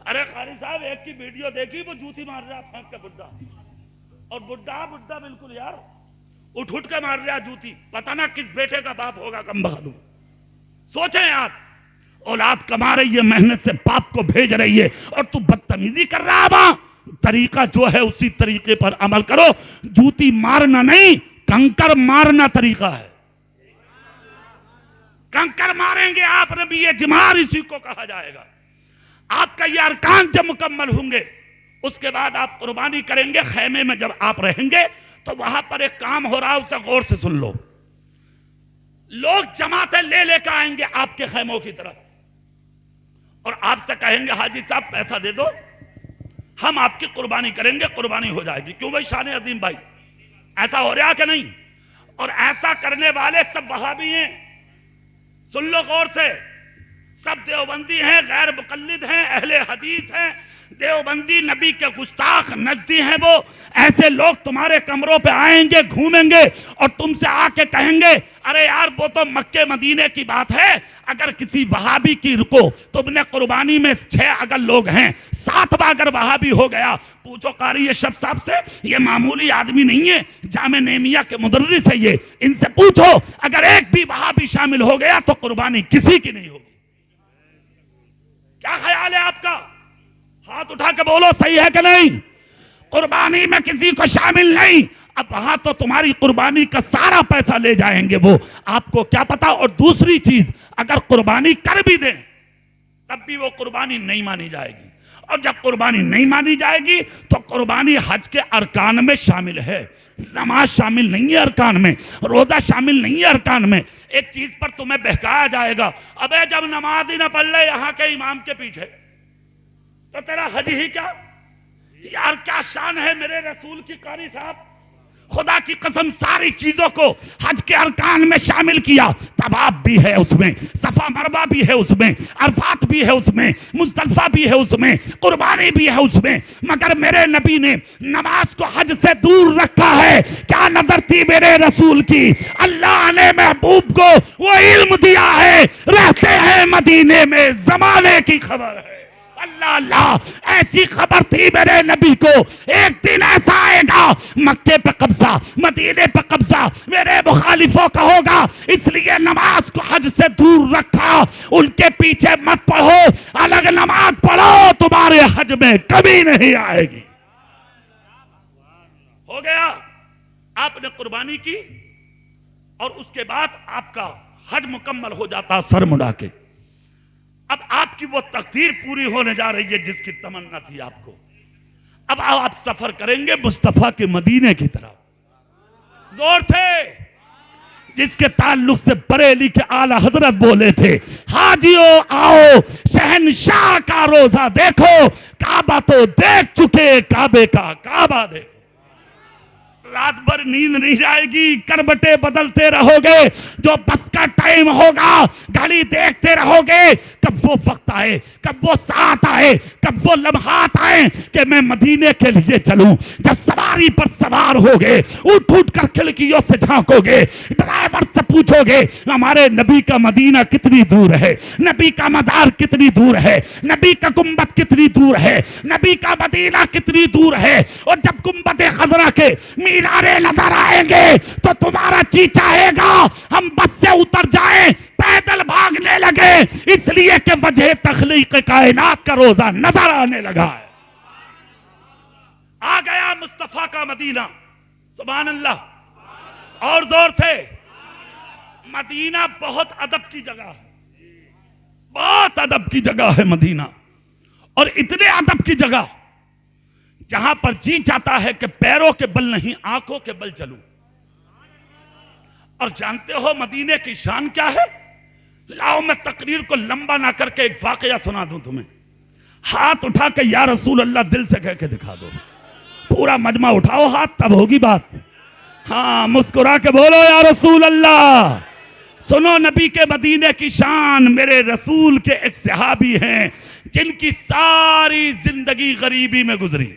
अरे कारी साहब एक की वीडियो देखी, वो जूती मार रहा फेंक के बुड्ढा, और बुड्ढा बुड्ढा बिल्कुल यार उठ उठ के मार रहा जूती। पता ना किस बेटे का बाप होगा कम बखदू। सोचें आप, औलाद कमा रही है, मेहनत से बाप को भेज रही है और तू बदतमीजी कर रहा है। मां तरीका जो है उसी तरीके पर अमल करो। जूती मारना नहीं, कंकर मारना तरीका है। कंकर मारेंगे आप, रबी जिमार इसी को कहा जाएगा। आपका ये अरकान जब मुकम्मल होंगे उसके बाद आप कुर्बानी करेंगे। खैमे में जब आप रहेंगे तो वहां पर एक काम हो रहा है, उसे गौर से सुन लो। लोग जमातें ले लेकर आएंगे आपके खैमों की तरफ और आपसे कहेंगे हाजी साहब पैसा दे दो, हम आपकी कुर्बानी करेंगे, कुर्बानी हो जाएगी। क्यों भाई शान अजीम भाई, ऐसा हो रहा कि नहीं? और ऐसा करने वाले सब वहाबी हैं। सुन लो गौर से, सब देवबंदी हैं, गैर मुकल्लिद हैं, अहले हदीस हैं। देवबंदी नबी के गुस्ताख नजदी हैं। वो ऐसे लोग तुम्हारे कमरों पे आएंगे, घूमेंगे और तुमसे आके कहेंगे अरे यार वो तो मक्के मदीने की बात है, अगर किसी वहाबी की रुको तुमने कुर्बानी में 6 अगर लोग हैं, 7वां अगर वहाबी हो गया, पूछो कारी शख्स साहब से, ये मामूली आदमी नहीं है, जामे नेमिया के मुदर्रिस है ये, इनसे पूछो अगर एक भी वहाबी शामिल हो गया तो कुर्बानी किसी की नहीं होगी। क्या ख्याल है आपका? हाथ उठा के बोलो सही है कि नहीं? कुर्बानी में किसी को शामिल नहीं। अब वहां तो तुम्हारी कुर्बानी का सारा पैसा ले जाएंगे वो, आपको क्या पता। और दूसरी चीज, अगर कुर्बानी कर भी दें तब भी वो कुर्बानी नहीं मानी जाएगी। और जब कुर्बानी नहीं मानी जाएगी तो कुर्बानी हज के अरकान में शामिल है, नमाज शामिल नहीं है अरकान में, रोजा शामिल नहीं है अरकान में। एक चीज पर तुम्हें बहकाया जाएगा, अबे जब नमाज ही ना पढ़ ले यहाँ के इमाम के पीछे तो तेरा हज ही क्या? यार क्या शान है मेरे रसूल की कारी साहब। खुदा की कसम सारी चीजों को हज के अरकान में शामिल किया। तवाफ भी है उसमें, सफा मरवा भी है उसमें, अरफात भी है उसमें, मुज़दलिफा भी है उसमें, कुर्बानी भी है उसमें। मगर मेरे नबी ने नमाज को हज से दूर रखा है। क्या नजर थी मेरे रसूल की? अल्लाह ने महबूब को वो इल्म दिया है, रहते हैं मदीने में, जमाने की खबर है। अल्लाह अल्लाह, ऐसी खबर थी मेरे नबी को, एक दिन ऐसा आएगा मक्के पे कब्जा, मदीने पे कब्जा मेरे मुखालिफों का होगा। इसलिए नमाज को हज से दूर रखा। उनके पीछे मत पढ़ो, अलग नमाज पढ़ो, तुम्हारे हज में कभी नहीं आएगी। हो गया, आपने कुर्बानी की और उसके बाद आपका हज मुकम्मल हो जाता सर मुड़ा के। अब आपकी वो तकदीर पूरी होने जा रही है जिसकी तमन्ना थी आपको। अब आप सफर करेंगे मुस्तफा के मदीने की तरफ। जोर से, जिसके ताल्लुक से बरेली के आला हजरत बोले थे, हाजियो आओ शहनशाह का रोजा देखो, काबा तो देख चुके, काबे का काबा देखो। रात भर नींद नहीं जाएगी, करबटे बदलते रहोगे। जो बस का टाइम होगा घड़ी देखते रहोगे, कब वो वक्त आए, कब वो साथ आए, कब वो लम्हात आए कि मैं मदीने के लिए चलूं। जब सवारी पर सवार होगे, उठ उठ कर खिड़कियों से झांकोगे, ड्राइवर से पूछोगे हमारे नबी का मदीना कितनी दूर है, नबी का मजार कितनी दूर है, नबी का गुम्बद कितनी दूर है, नबी का मदीना कितनी दूर है। और जब गुम्बद खजरा के मीनारे नजर आएंगे तो तुम्हारा जी चाहेगा हम बस से उतर जाएं, पैदल भागने लगे, इसलिए कि वजह तखलीक कायनात का रोजा नजर आने लगा है। आ गया मुस्तफा का मदीना, सुभान अल्लाह। और जोर से, मदीना बहुत अदब की जगह है, बहुत अदब की जगह है मदीना। और इतने अदब की जगह जहां पर जी चाहता है कि पैरों के बल नहीं आंखों के बल चलूं। और जानते हो मदीने की शान क्या है? लाओ मैं तकरीर को लंबा ना करके एक वाकया सुना दूं तुम्हें। हाथ उठा के या रसूल अल्लाह दिल से कह के दिखा दो। पूरा मजमा उठाओ हाथ, तब होगी बात। हाँ, मुस्कुरा के बोलो या रसूल अल्लाह। सुनो नबी के मदीने की शान। मेरे रसूल के एक सहाबी हैं जिनकी सारी जिंदगी गरीबी में गुजरी,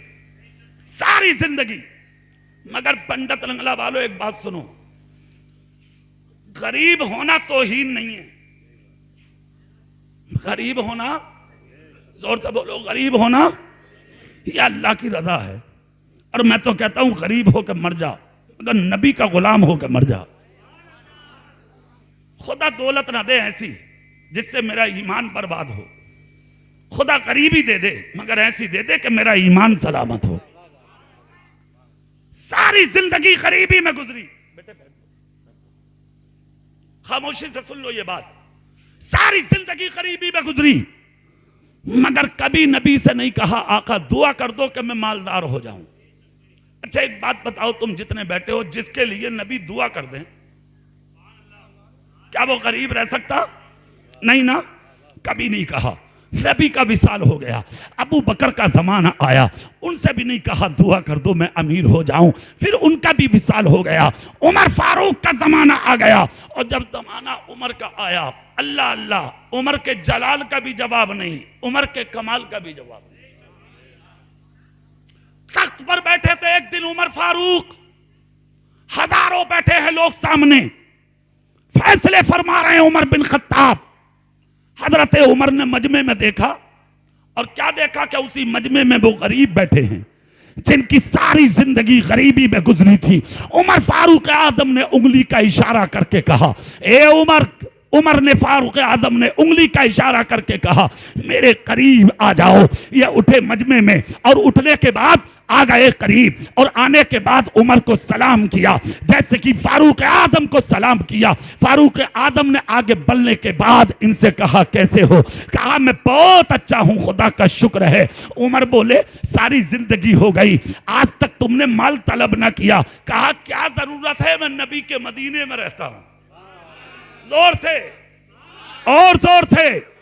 सारी जिंदगी। मगर पंडित लंगला वालों एक बात सुनो, गरीब होना तौहीन नहीं है। गरीब होना, जोर से बोलो, गरीब होना यह अल्लाह की रजा है। और मैं तो कहता हूं गरीब होकर मर जा, मगर नबी का गुलाम होकर मर जा। खुदा दौलत ना दे ऐसी जिससे मेरा ईमान बर्बाद हो। खुदा गरीबी दे दे, मगर ऐसी दे दे कि मेरा ईमान सलामत हो। सारी जिंदगी गरीबी में गुजरी। बेटे खामोशी से सुन लो ये बात। सारी जिंदगी गरीबी में गुजरी, मगर कभी नबी से नहीं कहा आका दुआ कर दो कि मैं मालदार हो जाऊं। अच्छा एक बात बताओ, तुम जितने बैठे हो, जिसके लिए नबी दुआ कर दें, क्या वो गरीब रह सकता? नहीं ना, कभी नहीं कहा। नबी का विसाल हो गया, अबू बकर का जमाना आया, उनसे भी नहीं कहा दुआ कर दो मैं अमीर हो जाऊं, फिर उनका भी विसाल हो गया। उमर फारूक का जमाना आ गया, और जब जमाना उमर का आया, अल्लाह अल्लाह, उमर के जलाल का भी जवाब नहीं, उमर के कमाल का भी जवाब नहीं। तख्त पर बैठे थे एक दिन उमर फारूक, हजारों बैठे हैं लोग सामने, फैसले फरमा रहे हैं उमर बिन खत्ताब। हजरत उमर ने मजमे में देखा, और क्या देखा कि उसी मजमे में वो गरीब बैठे हैं जिनकी सारी जिंदगी गरीबी में गुजरी थी। उमर फारूक आजम ने उंगली का इशारा करके कहा, ए उमर। उमर ने फारूक आजम ने उंगली का इशारा करके कहा मेरे करीब आ जाओ। ये उठे मजमे में, और उठने के बाद आ गए करीब और आने के बाद उमर को सलाम किया जैसे कि फारूक आजम को सलाम किया। फारूक आजम ने आगे बढ़ने के बाद इनसे कहा कैसे हो? कहा मैं बहुत अच्छा हूं, खुदा का शुक्र है। उमर बोले सारी जिंदगी हो गई, आज तक तुमने माल तलब ना किया। कहा क्या जरूरत है, मैं नबी के मदीने में रहता हूं। जोर से और जोर से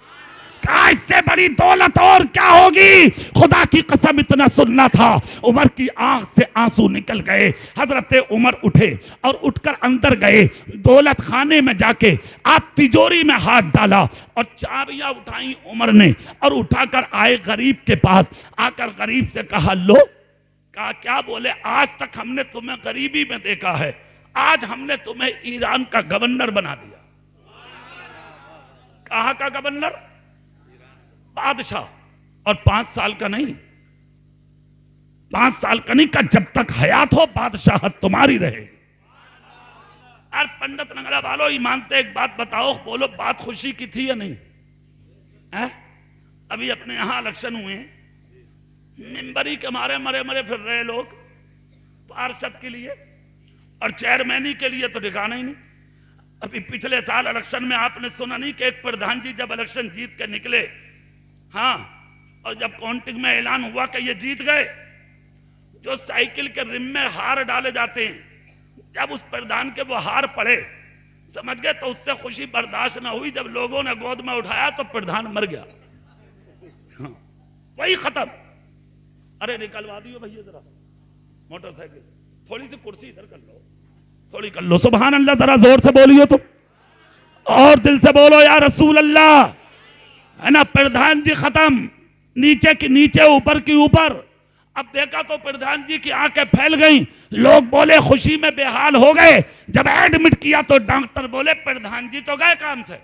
कहा इससे बड़ी दौलत और क्या होगी? खुदा की कसम इतना सुनना था। उमर की आंख से आंसू निकल गए। हजरत उमर उठे और उठकर अंदर गए। दौलत खाने में जाके आप तिजोरी में हाथ डाला और चाबियां उठाई उमर ने और उठाकर आए गरीब के पास। आकर गरीब से कहा लो। कहा क्या? बोले आज तक हमने तुम्हें गरीबी में देखा है, आज हमने तुम्हें ईरान का गवर्नर बना दिया। कहां का गवर्नर? बादशाह। और 5 साल का नहीं, 5 साल का नहीं, का जब तक हयात हो बादशाहत तुम्हारी रहेगी। यार पंडित नगरा वालों, ईमान से एक बात बताओ, बोलो बात खुशी की थी या नहीं है? अभी अपने यहां इलेक्शन हुए, मिंबरी के मारे मरे मरे फिर रहे लोग पार्षद के लिए और चेयरमैनी के लिए तो ठिकाना ही नहीं। अभी पिछले साल इलेक्शन में आपने सुना नहीं कि एक प्रधान जी जब इलेक्शन जीत के निकले, हाँ, और जब काउंटिंग में ऐलान हुआ कि ये जीत गए, जो साइकिल के रिम में हार डाले जाते हैं, जब उस प्रधान के वो हार पड़े, समझ गए, तो उससे खुशी बर्दाश्त ना हुई। जब लोगों ने गोद में उठाया तो प्रधान मर गया। हाँ, वही खत्म। अरे निकलवा दियो भैया जरा मोटरसाइकिल, थोड़ी सी कुर्सी इधर कर लो, थोड़ी कर लो। सुभान अल्लाह, जरा जोर से बोलियो तुम और दिल से बोलो या रसूल अल्लाह, है ना। प्रधान जी खत्म, नीचे की नीचे, ऊपर की ऊपर। अब देखा तो प्रधान जी की आंखें फैल गई। लोग बोले खुशी में बेहाल हो गए। जब एडमिट किया तो डॉक्टर बोले प्रधान जी तो गए काम से,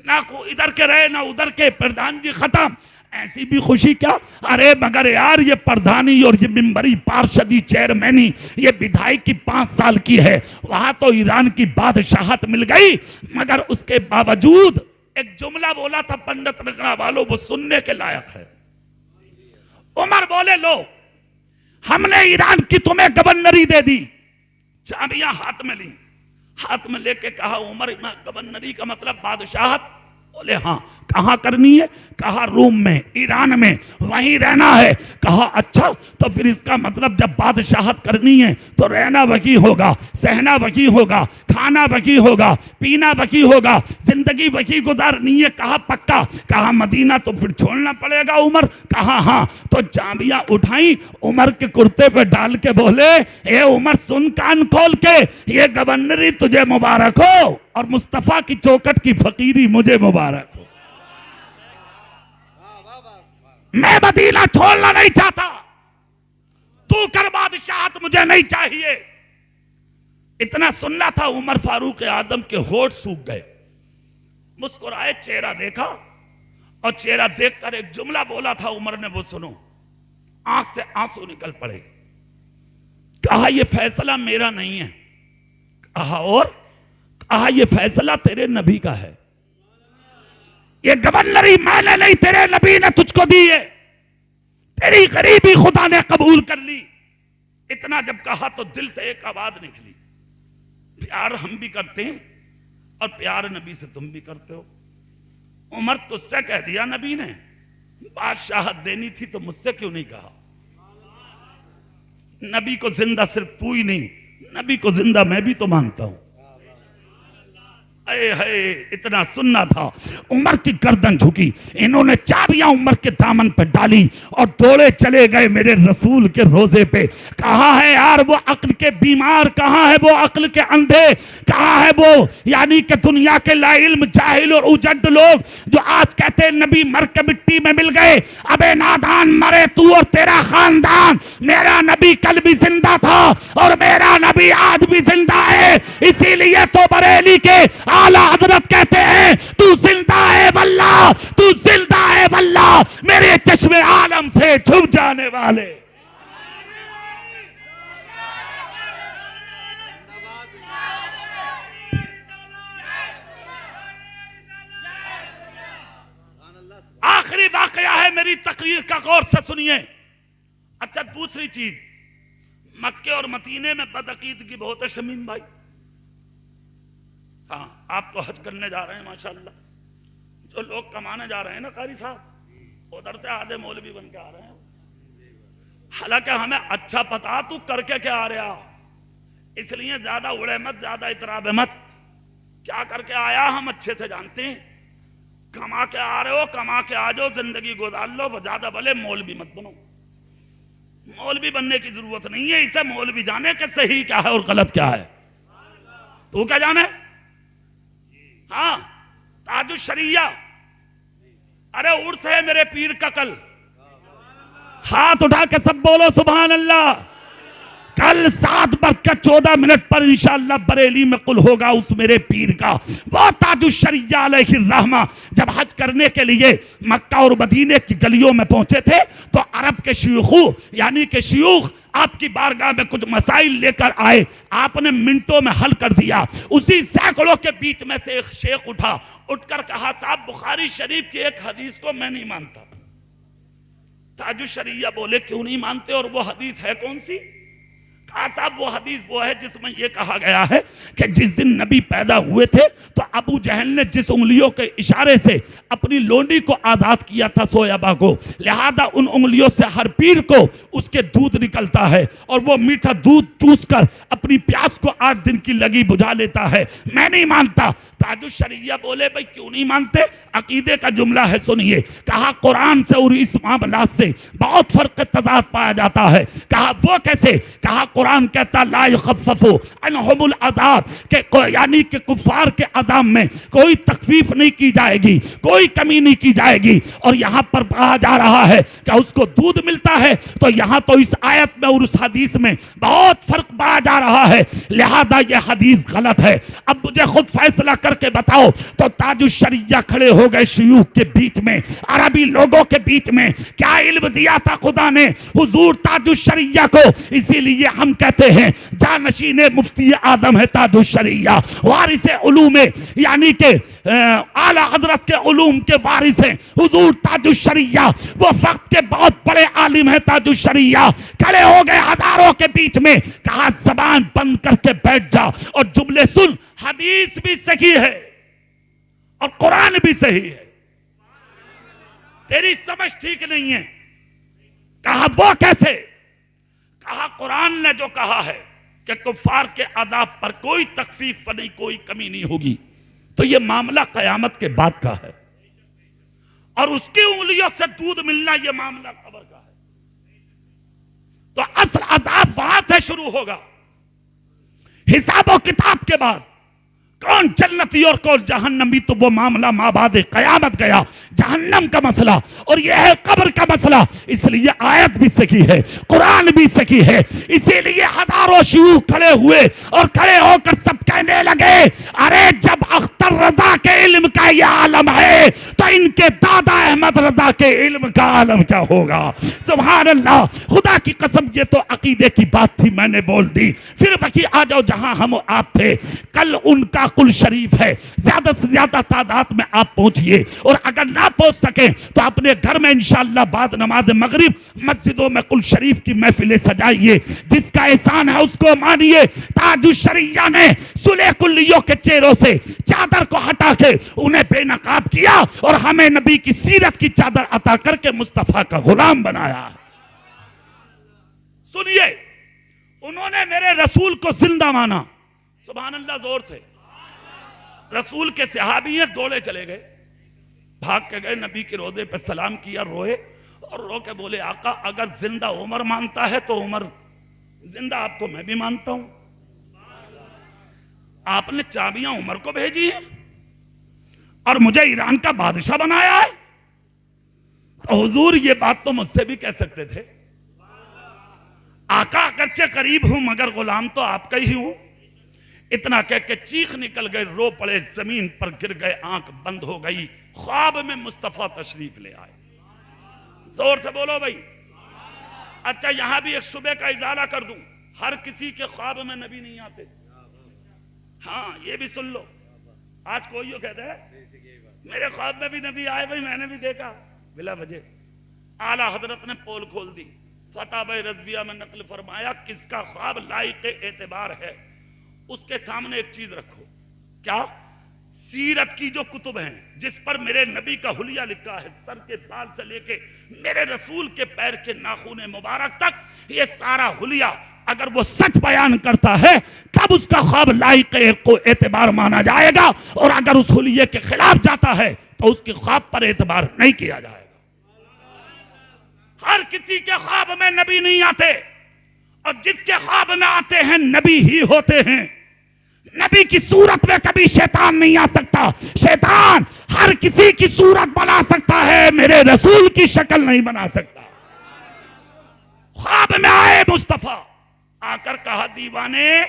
ना को इधर के रहे ना उधर के, प्रधान जी खत्म। ऐसी भी खुशी क्या? अरे मगर यार ये प्रधानी और ये मिंबरी पार्षदी चेयरमैनी ये विधायकी 5 साल की है, वहां तो ईरान की बादशाहत मिल गई। मगर उसके बावजूद एक जुमला बोला था पंडित नगरा वालों, वो सुनने के लायक है। उमर बोले लो, हमने ईरान की तुम्हें गवर्नरी दे दी। चाबियां हाथ में ली, हाथ में लेके कहा उमर गवर्नरी का मतलब बादशाहत? बोले हाँ। कहां करनी है? कहा रूम में, ईरान में, वहीं रहना है। कहा अच्छा, तो फिर इसका मतलब जब बादशाहत करनी है तो रहना वही होगा, सहना वही होगा, खाना वही होगा, पीना वही होगा, जिंदगी वही गुजारनी है। कहा पक्का? कहा मदीना तो फिर छोड़ना पड़ेगा उमर? कहा हाँ। तो चाबियां उठाई, उमर के कुर्ते पे डाल के बोले ए उमर सुन कान खोल के, ये गवर्नरी तुझे मुबारक हो और मुस्तफा की चौखट की फकीरी मुझे मुबारक हो। मैं मदीना छोड़ना नहीं चाहता, तू कर बादशाहत, मुझे नहीं चाहिए। इतना सुनना था। उमर फारूक आदम के होठ सूख गए, मुस्कुराए, चेहरा देखा और चेहरा देखकर एक जुमला बोला था उमर ने, वो सुनो। आंख से आंसू निकल पड़े। कहा यह फैसला मेरा नहीं है। कहा और? कहा यह फैसला तेरे नबी का है। ये गवर्नरी मैंने नहीं, तेरे नबी ने तुझको दी है। तेरी गरीबी खुदा ने कबूल कर ली। इतना जब कहा तो दिल से एक आवाज निकली, प्यार हम भी करते हैं और प्यार नबी से तुम भी करते हो। उमर तुझसे कह दिया नबी ने, बादशाहत देनी थी तो मुझसे क्यों नहीं कहा? नबी को जिंदा सिर्फ तू ही नहीं, नबी को जिंदा मैं भी तो मानता हूं। इतना सुनना था। उमर की गर्दन झुकी, इन्होंने चाबियां उमर के दामन पर डाली और दौड़े चले गए मेरे रसूल के रोजे पे। कहाँ है यार वो अक्ल के बीमार, कहाँ है वो अक्ल के अंधे, कहाँ है वो यानी कि दुनिया के लाइल्म जाहिल और उजड लोग जो आज कहते हैं नबी मर के मिट्टी में मिल गए। अबे नादान, मरे तू और तेरा खानदान, मेरा नबी कल भी जिंदा था और मेरा नबी आज भी जिंदा है। इसीलिए तो बरेली के आला हजरत कहते हैं तू जिंदा है वल्लाह, तू जिंदा है वल्लाह, मेरे चश्मे आलम से छुप जाने वाले। आखिरी वाकया है मेरी तकरीर का, गौर से सुनिए। अच्छा दूसरी चीज, मक्के और मदीने में बदअकीदगी बहुत है शमीम भाई। हाँ, आप तो हज करने जा रहे हैं माशाल्लाह, जो लोग कमाने जा रहे हैं ना कारी साहब, उधर से आधे मौलवी बन के आ रहे हैं। हालांकि हमें अच्छा पता तू करके क्या आ रहा, इसलिए ज्यादा उड़े मत, ज्यादा इतराबे मत। क्या करके आया हम अच्छे से जानते हैं। कमा के आ रहे हो, कमा के आ जाओ, जिंदगी गुजार लो, ज्यादा भले मौलवी मत बनो। मौलवी बनने की जरूरत नहीं है, इसे मौलवी जाने के सही क्या है और गलत क्या है। तू क्या जाने। हाँ, ताजुश शरिया, अरे उर्स है मेरे पीर का कल, हाथ उठा के सब बोलो सुभान अल्लाह। कल 7:14 पर इंशाअल्लाह बरेली में कुल होगा उस मेरे पीर का। वो ताजुश शरिया अलैहि रहमा जब हज करने के लिए मक्का और मदीने की गलियों में पहुंचे थे तो अरब के शयूखू यानी के शयूख आपकी बारगाह में कुछ मसाइल लेकर आए, आपने मिनटों में हल कर दिया। उसी सैकड़ों के बीच में से एक शेख उठकर कहा, साहब बुखारी शरीफ की एक हदीस को मैं नहीं मानता। ताजुश शरिया बोले, क्यों नहीं मानते और वो हदीस है कौन सी? कहा, साहब वो हदीस वो है जिसमें यह कहा गया है कि जिस दिन नबी पैदा हुए थे तो अबू जहल ने जिस उंगलियों के इशारे से अपनी लोंडी को आजाद किया था सोयाबा को, लिहाजा उन उंगलियों से हर पीर को उसके दूध निकलता है और वो मीठा दूध चूसकर अपनी प्यास को 8 दिन की लगी बुझा लेता है। मैं नहीं मानता। ताजुश शरिया बोले, भाई क्यों नहीं मानते? अकीदे का जुमला है, सुनिए। कहा, कुरान से और इस मामलात से बहुत फर्क तजाद पाया जाता है। कहा, वो कैसे? कहा, कुरान कहता ला युखफ़फ़ु अन्हुमुल अज़ाब, के यानी कि कुफार के अज़ाब में कोई तखफीफ नहीं की जाएगी, कोई कमी नहीं की जाएगी। और यहाँ पर कहा जा रहा है कि उसको दूध मिलता है, तो यहाँ तो इस आयत में और उस हदीस में बहुत फर्क पाया जा रहा है, लिहाजा ये हदीस गलत है। अब मुझे खुद फैसला करके बताओ। तो ताजुश शरिया खड़े हो गए शयूख के बीच में, अरबी लोगों के बीच में। क्या इल्म दिया था खुदा ने हुजूर ताजुश शरिया को? इसीलिए हम कहते हैं जानशीने मुफ्ती आजम है ताजुश शरिया, वारिस उलूम यानी के आला हजरत के उलूम के वारिस हैं हुजूर ताजुश शरिया। वो वक्त के बहुत बड़े आलिम है ताजुश शरिया। खड़े हो गए हजारों के बीच में, कहा जबान बंद करके बैठ जा और जुमले सुन। हदीस भी सही है और कुरान भी सही है, तेरी समझ ठीक नहीं है। कहा, वो कैसे? कहा, कुरान ने जो कहा है कि कुफार के अज़ाब पर कोई तखफीफ नहीं, कोई कमी नहीं होगी, तो यह मामला कयामत के बाद का है। और उसकी उंगलियों से दूध मिलना यह मामला कब्र का है। तो असल अज़ाब वहां से शुरू होगा, हिसाब और किताब के बाद। कौन जन्नती और कौन जहन्नमी, तो वो मामला माबादे कयामत गया। जहन्नम का मसला और यह है कब्र का मसला। इसलिए आयत भी सही है, कुरान भी सही है। इसीलिए हजारों शयूख खड़े हुए और खड़े होकर सब कहने लगे, अरे जब अख्तर रजा के इल्म का यह आलम है तो इनके दादा अहमद रजा के इल्म का आलम क्या होगा। सुभान अल्लाह, खुदा की कसम, ये तो अकीदे की बात थी, मैंने बोल दी। फिर बाकी आ जाओ जहां हम आप थे। कल उनका कुल शरीफ है, ज्यादा से ज्यादा तादाद में आप पहुंचिए, और अगर ना पहुंच सके तो अपने घर में इंशाअल्लाह बाद नमाज मगरिब मस्जिदों में कुल शरीफ की महफिलें सजाइए। जिसका एहसान है उसको मानिए। ताजुश शरिया ने सुले कुल्लियों के चेहरों से चादर को हटा के उन्हें बेनकाब किया और हमें नबी की सीरत की चादर अता करके मुस्तफा का गुलाम बनाया। सुनिए, उन्होंने मेरे रसूल को जिंदा माना। सुभान अल्लाह, जोर से। रसूल के सहाबी हैं, दौड़े चले गए, भाग के गए, नबी के रोजे पे सलाम किया, रोए और रो के बोले, आका अगर जिंदा उमर मानता है तो उमर जिंदा आपको मैं भी मानता हूं। आपने चाबियां उमर को भेजी हैं और मुझे ईरान का बादशाह बनाया है, तो हुजूर ये बात तो मुझसे भी कह सकते थे। आका अगरचे करीब हूं मगर गुलाम तो आपका ही हूं। इतना कह के चीख निकल गए, रो पड़े, जमीन पर गिर गए, आंख बंद हो गई। ख्वाब में मुस्तफा तशरीफ ले आए। जोर से बोलो भाई। अच्छा, यहां भी एक शुबे का इजाला कर दूं, हर किसी के ख्वाब में नबी नहीं आते। हाँ, ये भी सुन लो। आज कोई कहता है मेरे ख्वाब में भी नबी आए, भाई मैंने भी देखा, बिला वजह। आला हजरत ने पोल खोल दी, फताह रज़विया में नकल फरमाया, किसका ख्वाब लायक एतबार है उसके सामने एक चीज रखो। क्या? सीरत की जो कुतुब हैं जिस पर मेरे नबी का हुलिया लिखा है, सर के बाल से लेके मेरे रसूल के पैर के नाखून मुबारक तक, ये सारा हुलिया अगर वो सच बयान करता है तब उसका ख्वाब लायक को एतबार माना जाएगा, और अगर उस हुलिये के खिलाफ जाता है तो उसके ख्वाब पर एतबार नहीं किया जाएगा। हर किसी के ख्वाब में नबी नहीं आते, और जिसके ख्वाब में आते हैं नबी ही होते हैं। नबी की सूरत में कभी शैतान नहीं आ सकता। शैतान हर किसी की सूरत बना सकता है, मेरे रसूल की शक्ल नहीं बना सकता। ख्वाब में आए मुस्तफा, आकर कहा, दीवाने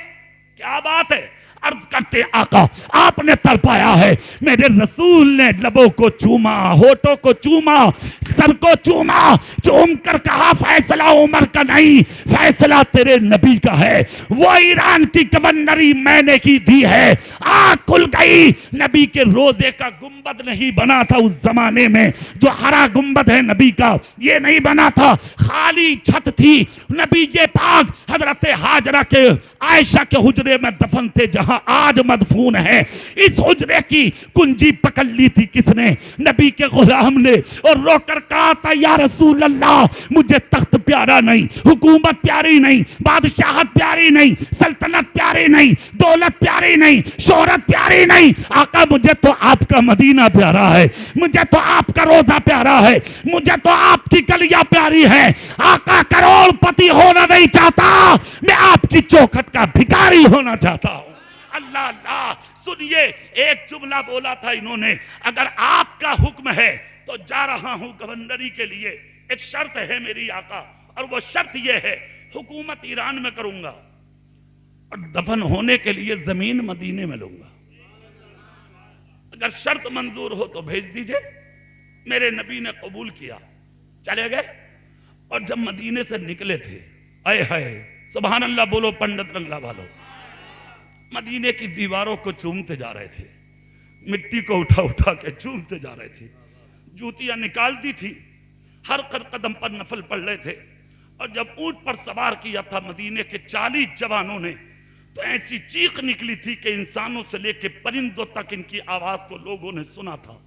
क्या बात है? अर्ज करते, आका आपने तड़पाया है, मेरे रसूल ने लबों को चूमा, होठों को चूमा, सर को चूमा, चूम कर कहा, फैसला उमर का नहीं, फैसला तेरे नबी का है। वो ईरान की गवर्नरी मैंने की दी है। आग खुल गई। नबी के रोजे का गुंबद नहीं बना था उस जमाने में, जो हरा गुंबद है नबी का, ये नहीं बना था, खाली छत थी। नबी के पाक हजरत हाजरा के आयशा के हुजरे में दफन थे, जहां आज मदफून है। इस हुजरे की कुंजी पकड़ ली थी किसने? नबी के गुलाम ने, और रोकर कहा था, या रसूल अल्लाह, मुझे तख्त प्यारा नहीं, हुकूमत प्यारी नहीं, बादशाहत प्यारी नहीं, सल्तनत प्यारी नहीं, दौलत प्यारी नहीं, शोहरत प्यारी नहीं। आका मुझे तो आपका मदीना प्यारा है, मुझे तो आपका रोजा प्यारा है, मुझे तो आपकी गलियां प्यारी है। आका करोड़पति होना नहीं चाहता, मैं आपकी चौखट का भिखारी होना चाहता हूं। अल्लाह अल्लाह, सुनिए, एक जुमला बोला था इन्होंने, अगर आपका हुक्म है तो जा रहा हूं गवर्नरी के लिए, एक शर्त है मेरी आका, और वो शर्त ये है, हुकूमत ईरान में करूंगा और दफन होने के लिए जमीन मदीने में लूंगा। अगर शर्त मंजूर हो तो भेज दीजिए। मेरे नबी ने कबूल किया, चले गए, और जब मदीने से निकले थे, आए हाय सुभान अल्लाह बोलो पंडित रंगला वालों, मदीने की दीवारों को चूमते जा रहे थे, मिट्टी को उठा उठा के चूमते जा रहे थे, जूतियां निकाल दी थी, हर कदम पर नफल पढ़ रहे थे। और जब ऊंट पर सवार किया था मदीने के 40 जवानों ने, तो ऐसी चीख निकली थी कि इंसानों से लेके परिंदों तक इनकी आवाज को लोगों ने सुना था।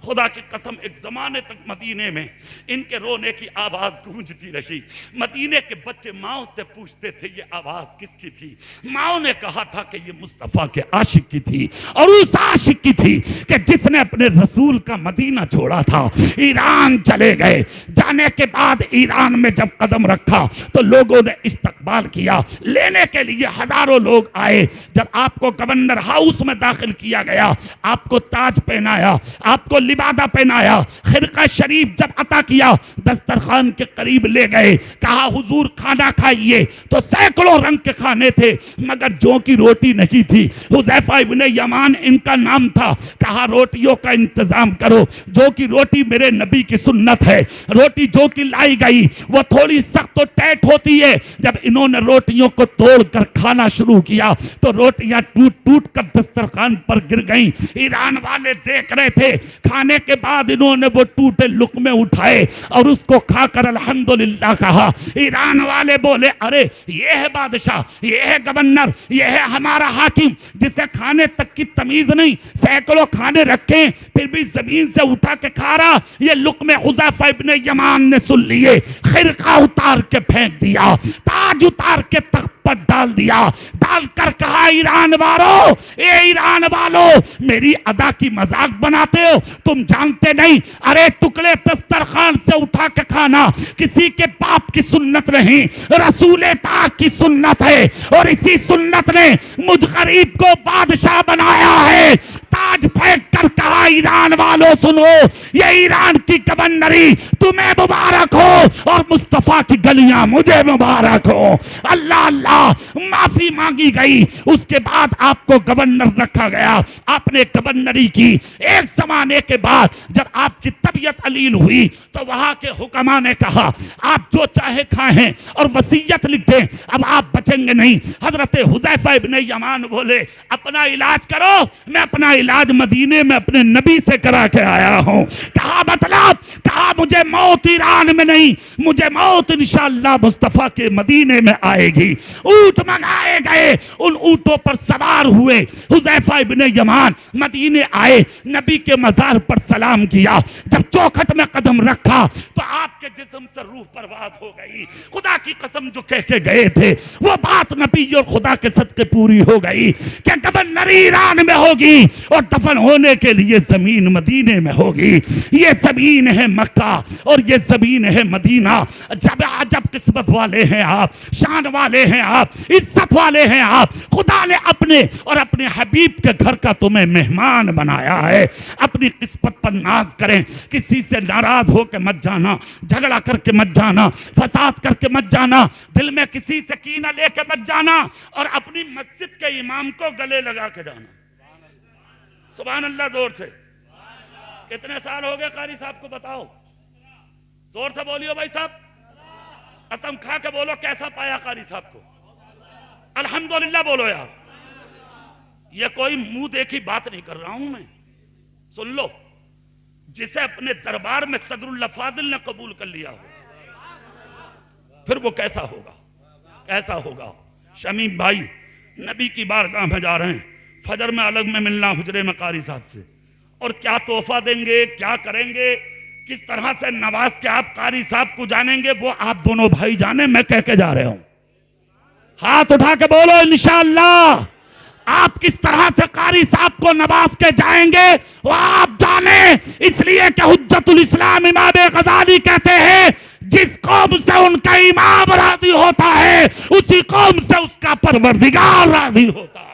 खुदा की कसम, एक जमाने तक मदीने में इनके रोने की आवाज गूंजती रही। मदीने के बच्चे माओ से पूछते थे, ये आवाज किसकी थी? माओ ने कहा था कि ये मुस्तफा के आशिक की थी, और उस आशिक की थी कि जिसने अपने रसूल का मदीना छोड़ा था। ईरान चले गए। जाने के बाद ईरान में जब कदम रखा तो लोगों ने इस्तकबाल किया, लेने के लिए हजारों लोग आए। जब आपको गवर्नर हाउस में दाखिल किया गया, आपको ताज पहनाया, आपको लिबादा पहनाया, खिरका शरीफ जब अता किया, दस्तरखान के करीब ले गए, कहा हुजूर खाना खाइए। तो सैकड़ों रंग के खाने थे, मगर जौ की रोटी नहीं थी। हुज़ैफा इब्ने यमान इनका नाम था। कहा रोटियों का इंतजाम करो, जौ की रोटी मेरे नबी की सुन्नत है। रोटी जौ की लाई गई, वो थोड़ी सख्त और टाइट होती है। जब इन्होंने रोटियों को तोड़कर खाना शुरू किया तो रोटियां टूट टूट कर दस्तरखान पर गिर गईं। ईरान वाले देख रहे थे। खाने के बाद इन्होंने वो टूटे लुक़मे उठाए और उसको खाकर अल्हम्दुलिल्लाह कहा। ईरान वाले बोले, अरे ये है बादशाह, ये है गवर्नर, ये है हमारा हाकिम, जिसे खाने तक की तमीज नहीं। सैकड़ों खाने रखे फिर भी जमीन से उठा के खा रहा। ये लुक़मे हुज़ैफा इब्ने यमान ने सुन लिए, खिरका उतार के फेंक दिया, ताज उतार के तख्त पर डाल दिया। डालकर कहा, ईरान वालों, ए ईरान वालों, मेरी अदा की मजाक बनाते हो? तुम जानते नहीं, अरे टुकड़े दस्तरखान से उठा के खाना किसी के बाप की सुन्नत नहीं, रसूल पाक की सुन्नत है। और इसी सुन्नत ने मुझ गरीब को बादशाह बनाया है। ताज फेंक कर कहा, ईरान वालों सुनो, ये ईरान की गवर्नरी तुम्हें मुबारक हो और मुस्तफा की गलियां मुझे मुबारक हो। अल्लाह अल्लाह, माफी मांग मांगी गई, उसके बाद आपको गवर्नर रखा गया, आपने गवर्नरी की। एक जमाने के बाद जब आपकी तबीयत अलील हुई तो वहां के हुक्मा ने कहा आप जो चाहे खाएं और वसीयत लिख दें, अब आप बचेंगे नहीं। हजरत हुज़ैफा इब्ने यमान बोले अपना इलाज करो, मैं अपना इलाज मदीने में अपने नबी से करा के आया हूं। कहा मतलब, कहा मुझे मौत ईरान में नहीं, मुझे मौत इंशाअल्लाह मुस्तफा के मदीने में आएगी। ऊंट मंगाए गए, उन ऊंटों पर सवार हुए, हुज़ैफा इब्ने यमान मदीने आए, नबी के मजार पर सलाम किया। जब चौखट में कदम रखा तो आपके जिस्म से रूह परवाज हो गई। खुदा की कसम जो कह के गए थे वो बात नबी और खुदा के सदके पूरी हो गई कि गवर्नरी ईरान में होगी और दफन होने के लिए जमीन मदीने में होगी। ये जमीन है मक्का और ये जमीन है मदीना। जब अजब किस्मत वाले हैं आप, शान वाले हैं आप, इज्जत वाले हैं आप। खुदा ने अपने और अपने हबीब के घर का तुम्हें मेहमान बनाया है। अपनी किस्मत पर नाज करें, किसी से नाराज होकर मत जाना, झगड़ा करके मत जाना, फसाद करके मत जाना, दिल में किसी से कीना लेके मत जाना और अपनी मस्जिद के इमाम को गले लगा के जाना। सुभान अल्लाह जोर से। कितने साल हो गए कारी साहब को बताओ? जोर से बोलियो भाई साहब, कसम खा के बोलो कैसा पाया कारी साहब को? अल्हम्दुलिल्लाह बोलो यार। ये कोई मुंह देखी बात नहीं कर रहा हूं मैं, सुन लो। जिसे अपने दरबार में सदरुल्लाह फादिल ने कबूल कर लिया हो, फिर वो कैसा होगा, कैसा होगा। शमीम भाई नबी की बारगाह में जा रहे हैं, फजर में अलग में मिलना हुजरे में कारी साहब से, और क्या तोहफा देंगे, क्या करेंगे, किस तरह से नवाज के आप कारी साहब को जानेंगे, वो आप दोनों भाई जाने, मैं कह के जा रहे हूं। हाथ उठा के बोलो इंशाअल्लाह। आप किस तरह से कारी साहब को नवाज के जाएंगे वो आप जाने। इसलिए कि हुज्जतुल इस्लाम इमाम गजाली कहते हैं जिस कौम से उनका इमाम राजी होता है उसी कौम से उसका परवरदिगार राजी होता है।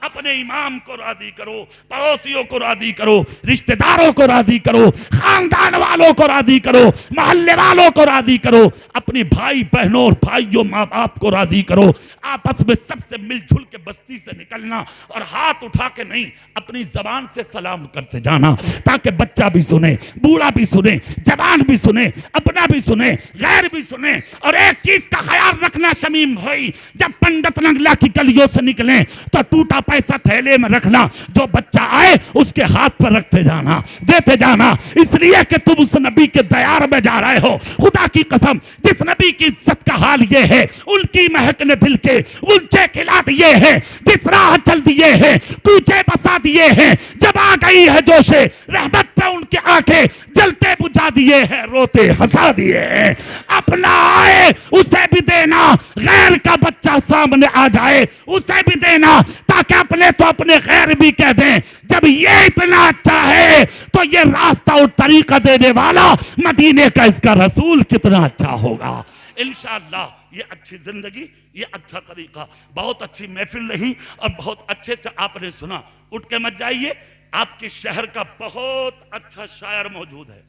अपने इमाम को राजी करो, पड़ोसियों को राजी करो, रिश्तेदारों को राजी करो, खानदान वालों को राजी करो, मोहल्ले वालों को राजी करो, अपने भाई बहनों और भाइयों माँ बाप को राजी करो। आपस में सबसे मिलजुल के बस्ती से निकलना और हाथ उठा के नहीं, अपनी जबान से सलाम करते जाना, ताकि बच्चा भी सुने, बूढ़ा भी सुने, जवान भी सुने, अपना भी सुने, गैर भी सुने। और एक चीज का ख्याल रखना शमीम भाई, जब पंडित नंगला की गलियों से निकले तो टूटा पैसा थैले में रखना, जो बच्चा आए उसके हाथ पर रखते जाना, देते जाना। इसलिए कि तुम उस नबी के दयार में जा रहे हो। खुदा की कसम, जिस नबी की इज्जत का हाल ये है, उनकी महक ने दिल के ऊंचे खिला दिए हैं, जिस राह चल दिए हैं, कूचे बसा दिए हैं। जब आ गई है जोशे रहमत पे उनकी आंखें जलते बुझा दिए हैं, रोते हंसा दिए हैं। अपना आए उसे भी देना, गैर का बच्चा सामने आ जाए उसे भी देना, ताकि अपने तो अपने खैर भी कह दें। जब ये इतना अच्छा है तो ये रास्ता और तरीका देने वाला मदीने का इसका रसूल कितना अच्छा होगा। इंशाअल्लाह ये अच्छी जिंदगी, ये अच्छा तरीका, बहुत अच्छी महफिल रही और बहुत अच्छे से आपने सुना। उठ के मत जाइए, आपके शहर का बहुत अच्छा शायर मौजूद है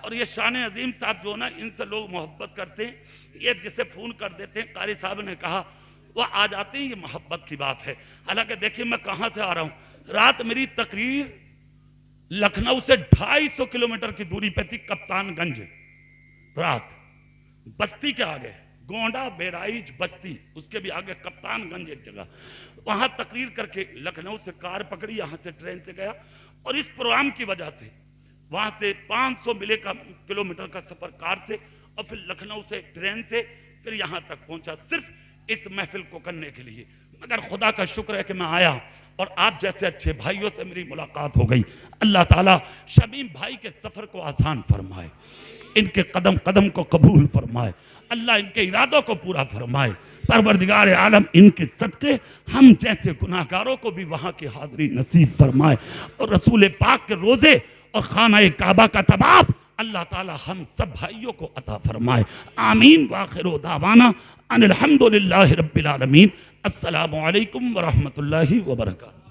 और ये शान अजीम साहब जो ना, इनसे लोग मोहब्बत करते हैं। ये जिसे फोन कर देते हैं, कारी साहब ने कहा वो आ जाते हैं, ये मोहब्बत की बात है। हालांकि देखिए मैं कहां से आ रहा हूं, रात मेरी तकरीर लखनऊ से 250 किलोमीटर की दूरी पे थी, कप्तानगंज रात, बस्ती के आगे गोंडा बेराइज बस्ती, उसके भी आगे कप्तानगंज एक जगह, वहां तकरीर करके लखनऊ से कार पकड़ी, यहां से ट्रेन से गया और इस प्रोग्राम की वजह से वहां से 500 मिले का किलोमीटर का सफर कार से और फिर लखनऊ से ट्रेन से फिर यहां तक पहुंचा, सिर्फ इस महफिल को करने के लिए। मगर खुदा का शुक्र है कि मैं आया और आप जैसे अच्छे भाइयों से मेरी मुलाकात हो गई। अल्लाह ताला शमीम भाई के सफर को आसान फरमाए, इनके कदम कदम को कबूल फरमाए, अल्लाह इनके इरादों को पूरा फरमाए। परवरदिगार आलम इनके सदके हम जैसे गुनाहगारों को भी वहां की हाजिरी नसीब फरमाए और रसूल पाक के रोजे और खाना काबा का तवाफ अल्लाह ताला हम सब भाइयों को अता फरमाए। आमीन। वाखिर दावाना अनिल हम्दुलिल्लाहि रब्बिल आलमीन। अस्सलामु अलैकुम व रहमतुल्लाहि व बरकातहू।